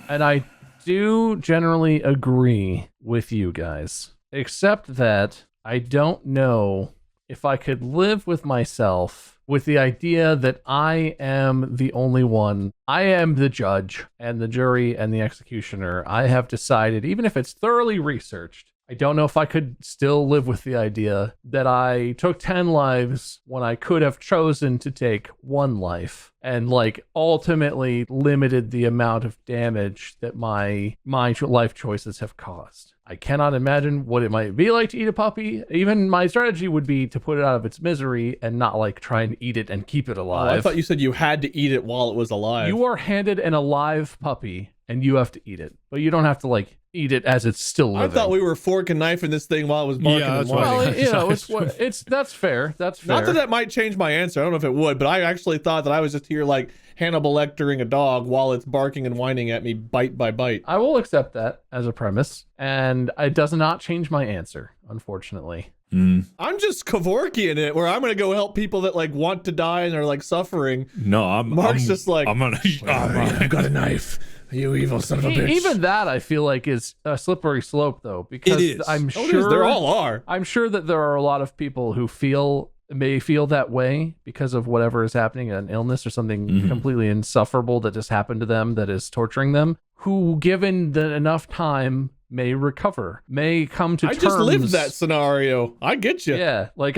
Speaker 2: And I do generally agree with you guys, except that I don't know if I could live with myself with the idea that I am the only one. I am the judge and the jury and the executioner. I have decided, even if it's thoroughly researched, I don't know if I could still live with the idea that I took 10 lives when I could have chosen to take 1 life and like ultimately limited the amount of damage that my life choices have caused. I cannot imagine what it might be like to eat a puppy. Even my strategy would be to put it out of its misery and not like try and eat it and keep it alive.
Speaker 4: Oh, I thought you said you had to eat it while it was alive.
Speaker 2: You are handed an alive puppy and you have to eat it, but you don't have to like eat it as it's still living.
Speaker 4: I thought we were fork and knifing this thing while it was barking and whining.
Speaker 2: Well, you know, that's fair. That's fair.
Speaker 4: Not that that might change my answer. I don't know if it would, but I actually thought that I was just here like Hannibal Lectering a dog while it's barking and whining at me bite by bite.
Speaker 2: I will accept that as a premise, and it does not change my answer, unfortunately.
Speaker 4: I'm just Kevorkian it, where I'm gonna go help people that like want to die and are like suffering.
Speaker 3: No,
Speaker 4: Mark's just like,
Speaker 3: I'm gonna.
Speaker 4: I've got a knife. You evil son of a bitch.
Speaker 2: Even that I feel like is a slippery slope, though, because
Speaker 3: it is.
Speaker 2: I'm sure
Speaker 4: they all are.
Speaker 2: I'm sure that there are a lot of people who may feel that way because of whatever is happening, an illness or something completely insufferable that just happened to them that is torturing them, who, given enough time, may recover, may come to terms. I
Speaker 4: just lived that scenario. I get you.
Speaker 2: Yeah, like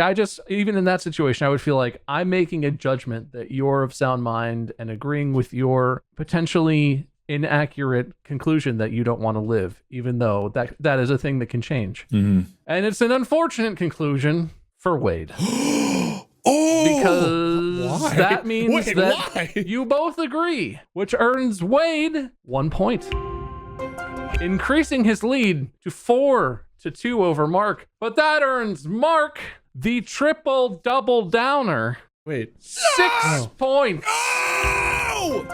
Speaker 2: even in that situation, I would feel like I'm making a judgment that you're of sound mind and agreeing with your potentially inaccurate conclusion that you don't want to live, even though that is a thing that can change. And it's an unfortunate conclusion for Wade. Because that means you both agree, which earns Wade 1 point, increasing his lead to 4-2 over Mark. But that earns Mark the triple double downer.
Speaker 4: Wait.
Speaker 2: 6 points.
Speaker 3: No!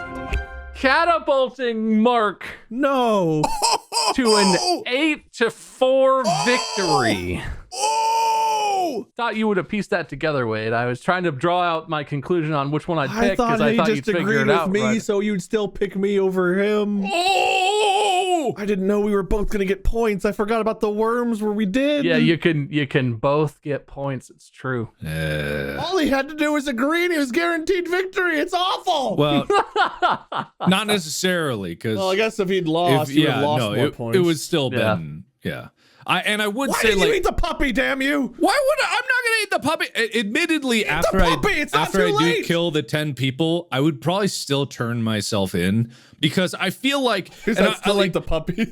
Speaker 2: Catapulting Mark to an 8-4 victory. Thought you would have pieced that together, Wade. I was trying to draw out my conclusion on which one I'd
Speaker 4: I
Speaker 2: pick
Speaker 4: thought
Speaker 2: because I
Speaker 4: he
Speaker 2: thought
Speaker 4: just
Speaker 2: you'd figure
Speaker 4: agreed
Speaker 2: it
Speaker 4: with
Speaker 2: out.
Speaker 4: me,
Speaker 2: Right?
Speaker 4: so you'd still pick me over him.
Speaker 3: Oh!
Speaker 4: I didn't know we were both gonna get points. I forgot about the worms where we did.
Speaker 2: Yeah, you can both get points. It's true.
Speaker 4: All he had to do was agree, and he was guaranteed victory. It's awful.
Speaker 3: Well, not necessarily, because
Speaker 4: Well, I guess if he'd lost, he would have lost more points.
Speaker 3: it would still
Speaker 2: Yeah.
Speaker 3: been I would
Speaker 4: Why
Speaker 3: say
Speaker 4: did you
Speaker 3: like
Speaker 4: eat the puppy? Damn you!
Speaker 3: why would I'm not gonna eat the puppy? Admittedly, after
Speaker 4: puppy, it's not
Speaker 3: after I
Speaker 4: too
Speaker 3: do
Speaker 4: late.
Speaker 3: kill the 10 people, I would probably still turn myself in because I feel like
Speaker 4: Because
Speaker 3: and
Speaker 4: I still
Speaker 3: like
Speaker 4: eat the puppy.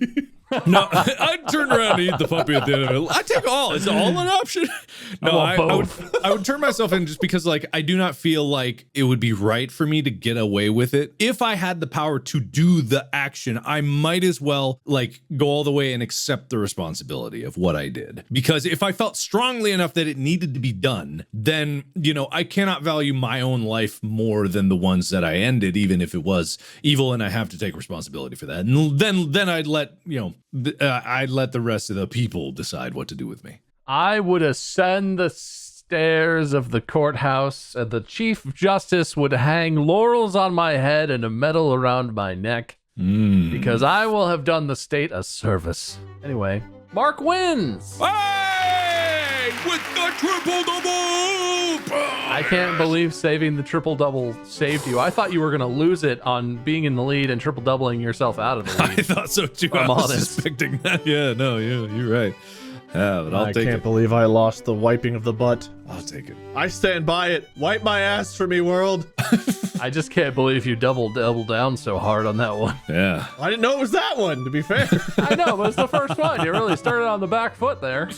Speaker 3: no, I'd turn around and eat the puppy at the end of it. I take all. It's all an option. No,
Speaker 2: I want
Speaker 3: I would turn myself in just because like I do not feel like it would be right for me to get away with it. If I had the power to do the action, I might as well like go all the way and accept the responsibility of what I did. Because if I felt strongly enough that it needed to be done, then, you know, I cannot value my own life more than the ones that I ended, even if it was evil and I have to take responsibility for that. And then I'd let, you know, I'd let the rest of the people decide what to do with me.
Speaker 2: I would ascend the stairs of the courthouse, and the Chief Justice would hang laurels on my head and a medal around my neck, because I will have done the state a service. Anyway, Mark wins!
Speaker 3: Hey! With the triple double!
Speaker 2: I can't believe saving the triple-double saved you. I thought you were going to lose it on being in the lead and triple-doubling yourself out of the lead.
Speaker 3: I thought so too.
Speaker 2: I'm
Speaker 3: I was
Speaker 2: honest.
Speaker 3: suspecting that. Yeah, you're right. Yeah, but I'll
Speaker 4: I
Speaker 3: take
Speaker 4: can't
Speaker 3: it.
Speaker 4: believe I lost the wiping of the butt.
Speaker 3: I'll take it.
Speaker 4: I stand by it. Wipe my ass for me, world.
Speaker 2: I just can't believe you double down so hard on that one.
Speaker 3: Yeah.
Speaker 4: I didn't know it was that one, to be fair.
Speaker 2: I know, but it's the first one. You really started on the back foot there.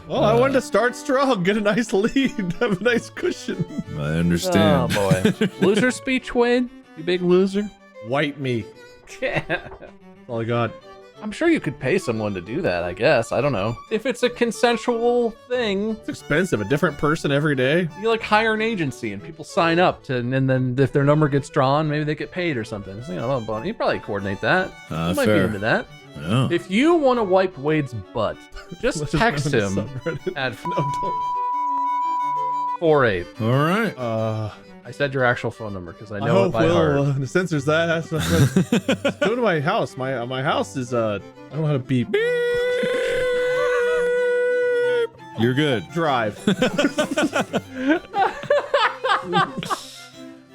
Speaker 4: Well, I wanted to start strong, get a nice lead, have a nice cushion.
Speaker 3: I understand.
Speaker 2: Oh, boy. Loser speech, Wade? You big loser?
Speaker 4: Wipe me. That's all I got.
Speaker 2: I'm sure you could pay someone to do that, I guess. I don't know. If it's a consensual thing,
Speaker 4: It's expensive. A different person every day.
Speaker 2: you like hire an agency and people sign up to, and then if their number gets drawn, maybe they get paid or something. So, you know, you probably coordinate that. You might be
Speaker 3: Fair.
Speaker 2: into that.
Speaker 3: Yeah.
Speaker 2: If you want to wipe Wade's butt, just
Speaker 4: Let's just
Speaker 2: text
Speaker 4: go on
Speaker 2: him
Speaker 4: the subreddit.
Speaker 2: at
Speaker 4: No, don't.
Speaker 2: 48.
Speaker 3: All right.
Speaker 2: I said your actual phone number because I
Speaker 4: I
Speaker 2: know it
Speaker 4: hope
Speaker 2: by heart.
Speaker 4: Will censors that. That's go to my house. My house is I don't know how to beep.
Speaker 3: You're good.
Speaker 4: Drive.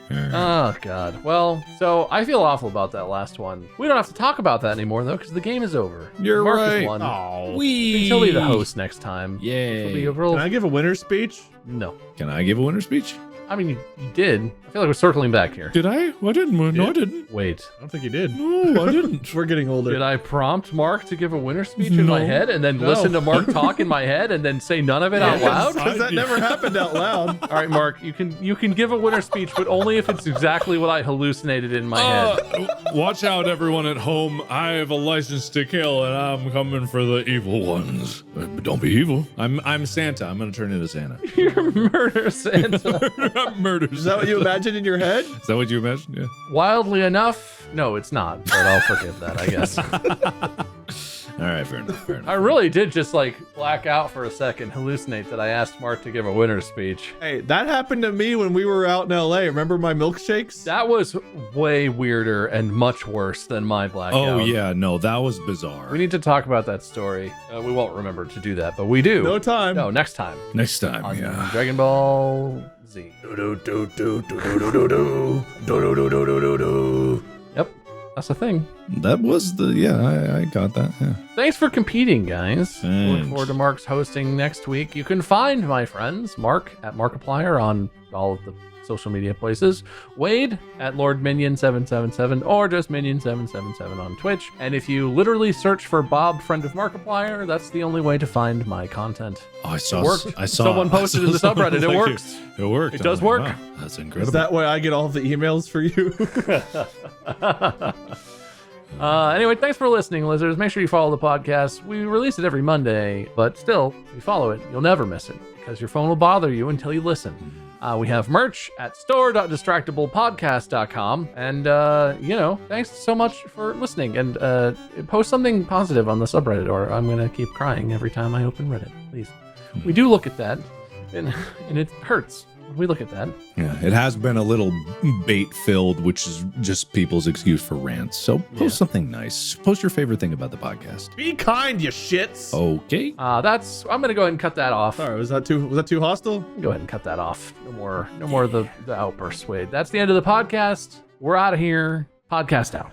Speaker 2: Oh, God. Well, so I feel awful about that last one. We don't have to talk about that anymore, though, because the game is over.
Speaker 3: You're
Speaker 2: Mark has
Speaker 3: right.
Speaker 2: won.
Speaker 4: Oh.
Speaker 2: He'll be the host next time. It'll be
Speaker 3: Yay.
Speaker 2: a real...
Speaker 4: Can I give a winner's speech?
Speaker 2: No.
Speaker 3: Can I give a winner speech?
Speaker 2: I mean, you did. I feel like we're circling back here.
Speaker 3: Did I? I didn't. No,
Speaker 4: Yeah.
Speaker 3: I didn't.
Speaker 2: Wait.
Speaker 4: I don't think you did.
Speaker 3: No, I didn't.
Speaker 4: We're getting older.
Speaker 2: Did I prompt Mark to give a winner speech in my
Speaker 3: No.
Speaker 2: head and then
Speaker 4: No.
Speaker 2: listen to Mark talk in my head and then say none of it out loud?
Speaker 4: Because that never happened out loud.
Speaker 2: All right, Mark, you can give a winner speech, but only if it's exactly what I hallucinated in my head.
Speaker 3: Watch out, everyone at home. I have a license to kill, and I'm coming for the evil ones. But don't be evil. I'm Santa. I'm gonna turn into Santa.
Speaker 2: You're murder Santa.
Speaker 3: I'm murder.
Speaker 4: Is that what you imagined in your head?
Speaker 3: Is that what you imagined? Yeah.
Speaker 2: Wildly enough, no, it's not, but I'll forgive that, I guess.
Speaker 3: All right, fair enough. Fair enough.
Speaker 2: I really did just like black out for a second, hallucinate that I asked Mark to give a winner speech.
Speaker 4: Hey, that happened to me when we were out in LA. Remember my milkshakes?
Speaker 2: That was way weirder and much worse than my blackout.
Speaker 3: Oh yeah, no, that was bizarre.
Speaker 2: We need to talk about that story. We won't remember to do that, but we do.
Speaker 4: No time.
Speaker 2: No, next time
Speaker 3: Next time,
Speaker 2: on
Speaker 3: yeah.
Speaker 2: Dragon Ball Z. Yep, that's the thing.
Speaker 3: That was I got that. Yeah.
Speaker 2: Thanks for competing, guys. Look
Speaker 3: Thanks.
Speaker 2: forward to Mark's hosting next week. You can find my friends, Mark at Markiplier on all of the social media places, Wade at Lord Minion 777 or just Minion 777 on Twitch. And if you literally search for Bob, friend of Markiplier, that's the only way to find my content.
Speaker 3: Oh, I saw.
Speaker 2: It worked.
Speaker 3: I saw.
Speaker 2: Someone posted in the subreddit. It
Speaker 3: Like
Speaker 2: works.
Speaker 3: It worked.
Speaker 2: It does
Speaker 3: I'm like,
Speaker 2: work.
Speaker 3: wow, that's incredible.
Speaker 4: Is that why I get all the emails for you?
Speaker 2: Anyway, thanks for listening, lizards. Make sure you follow the podcast. We release it every Monday, but still, if you follow it, you'll never miss it because your phone will bother you until you listen. We have merch at store.distractablepodcast.com. And, thanks so much for listening. And post something positive on the subreddit, or I'm going to keep crying every time I open Reddit. Please. We do look at that. and it hurts. We look at that.
Speaker 3: Yeah, it has been a little bait-filled, which is just people's excuse for rants. So post something nice. Post your favorite thing about the podcast.
Speaker 4: Be kind, you shits.
Speaker 3: Okay.
Speaker 2: I'm gonna go ahead and cut that off.
Speaker 4: Sorry, was that too hostile?
Speaker 2: Go ahead and cut that off. No more of the outbursts, Wade. That's the end of the podcast. We're out of here. Podcast out.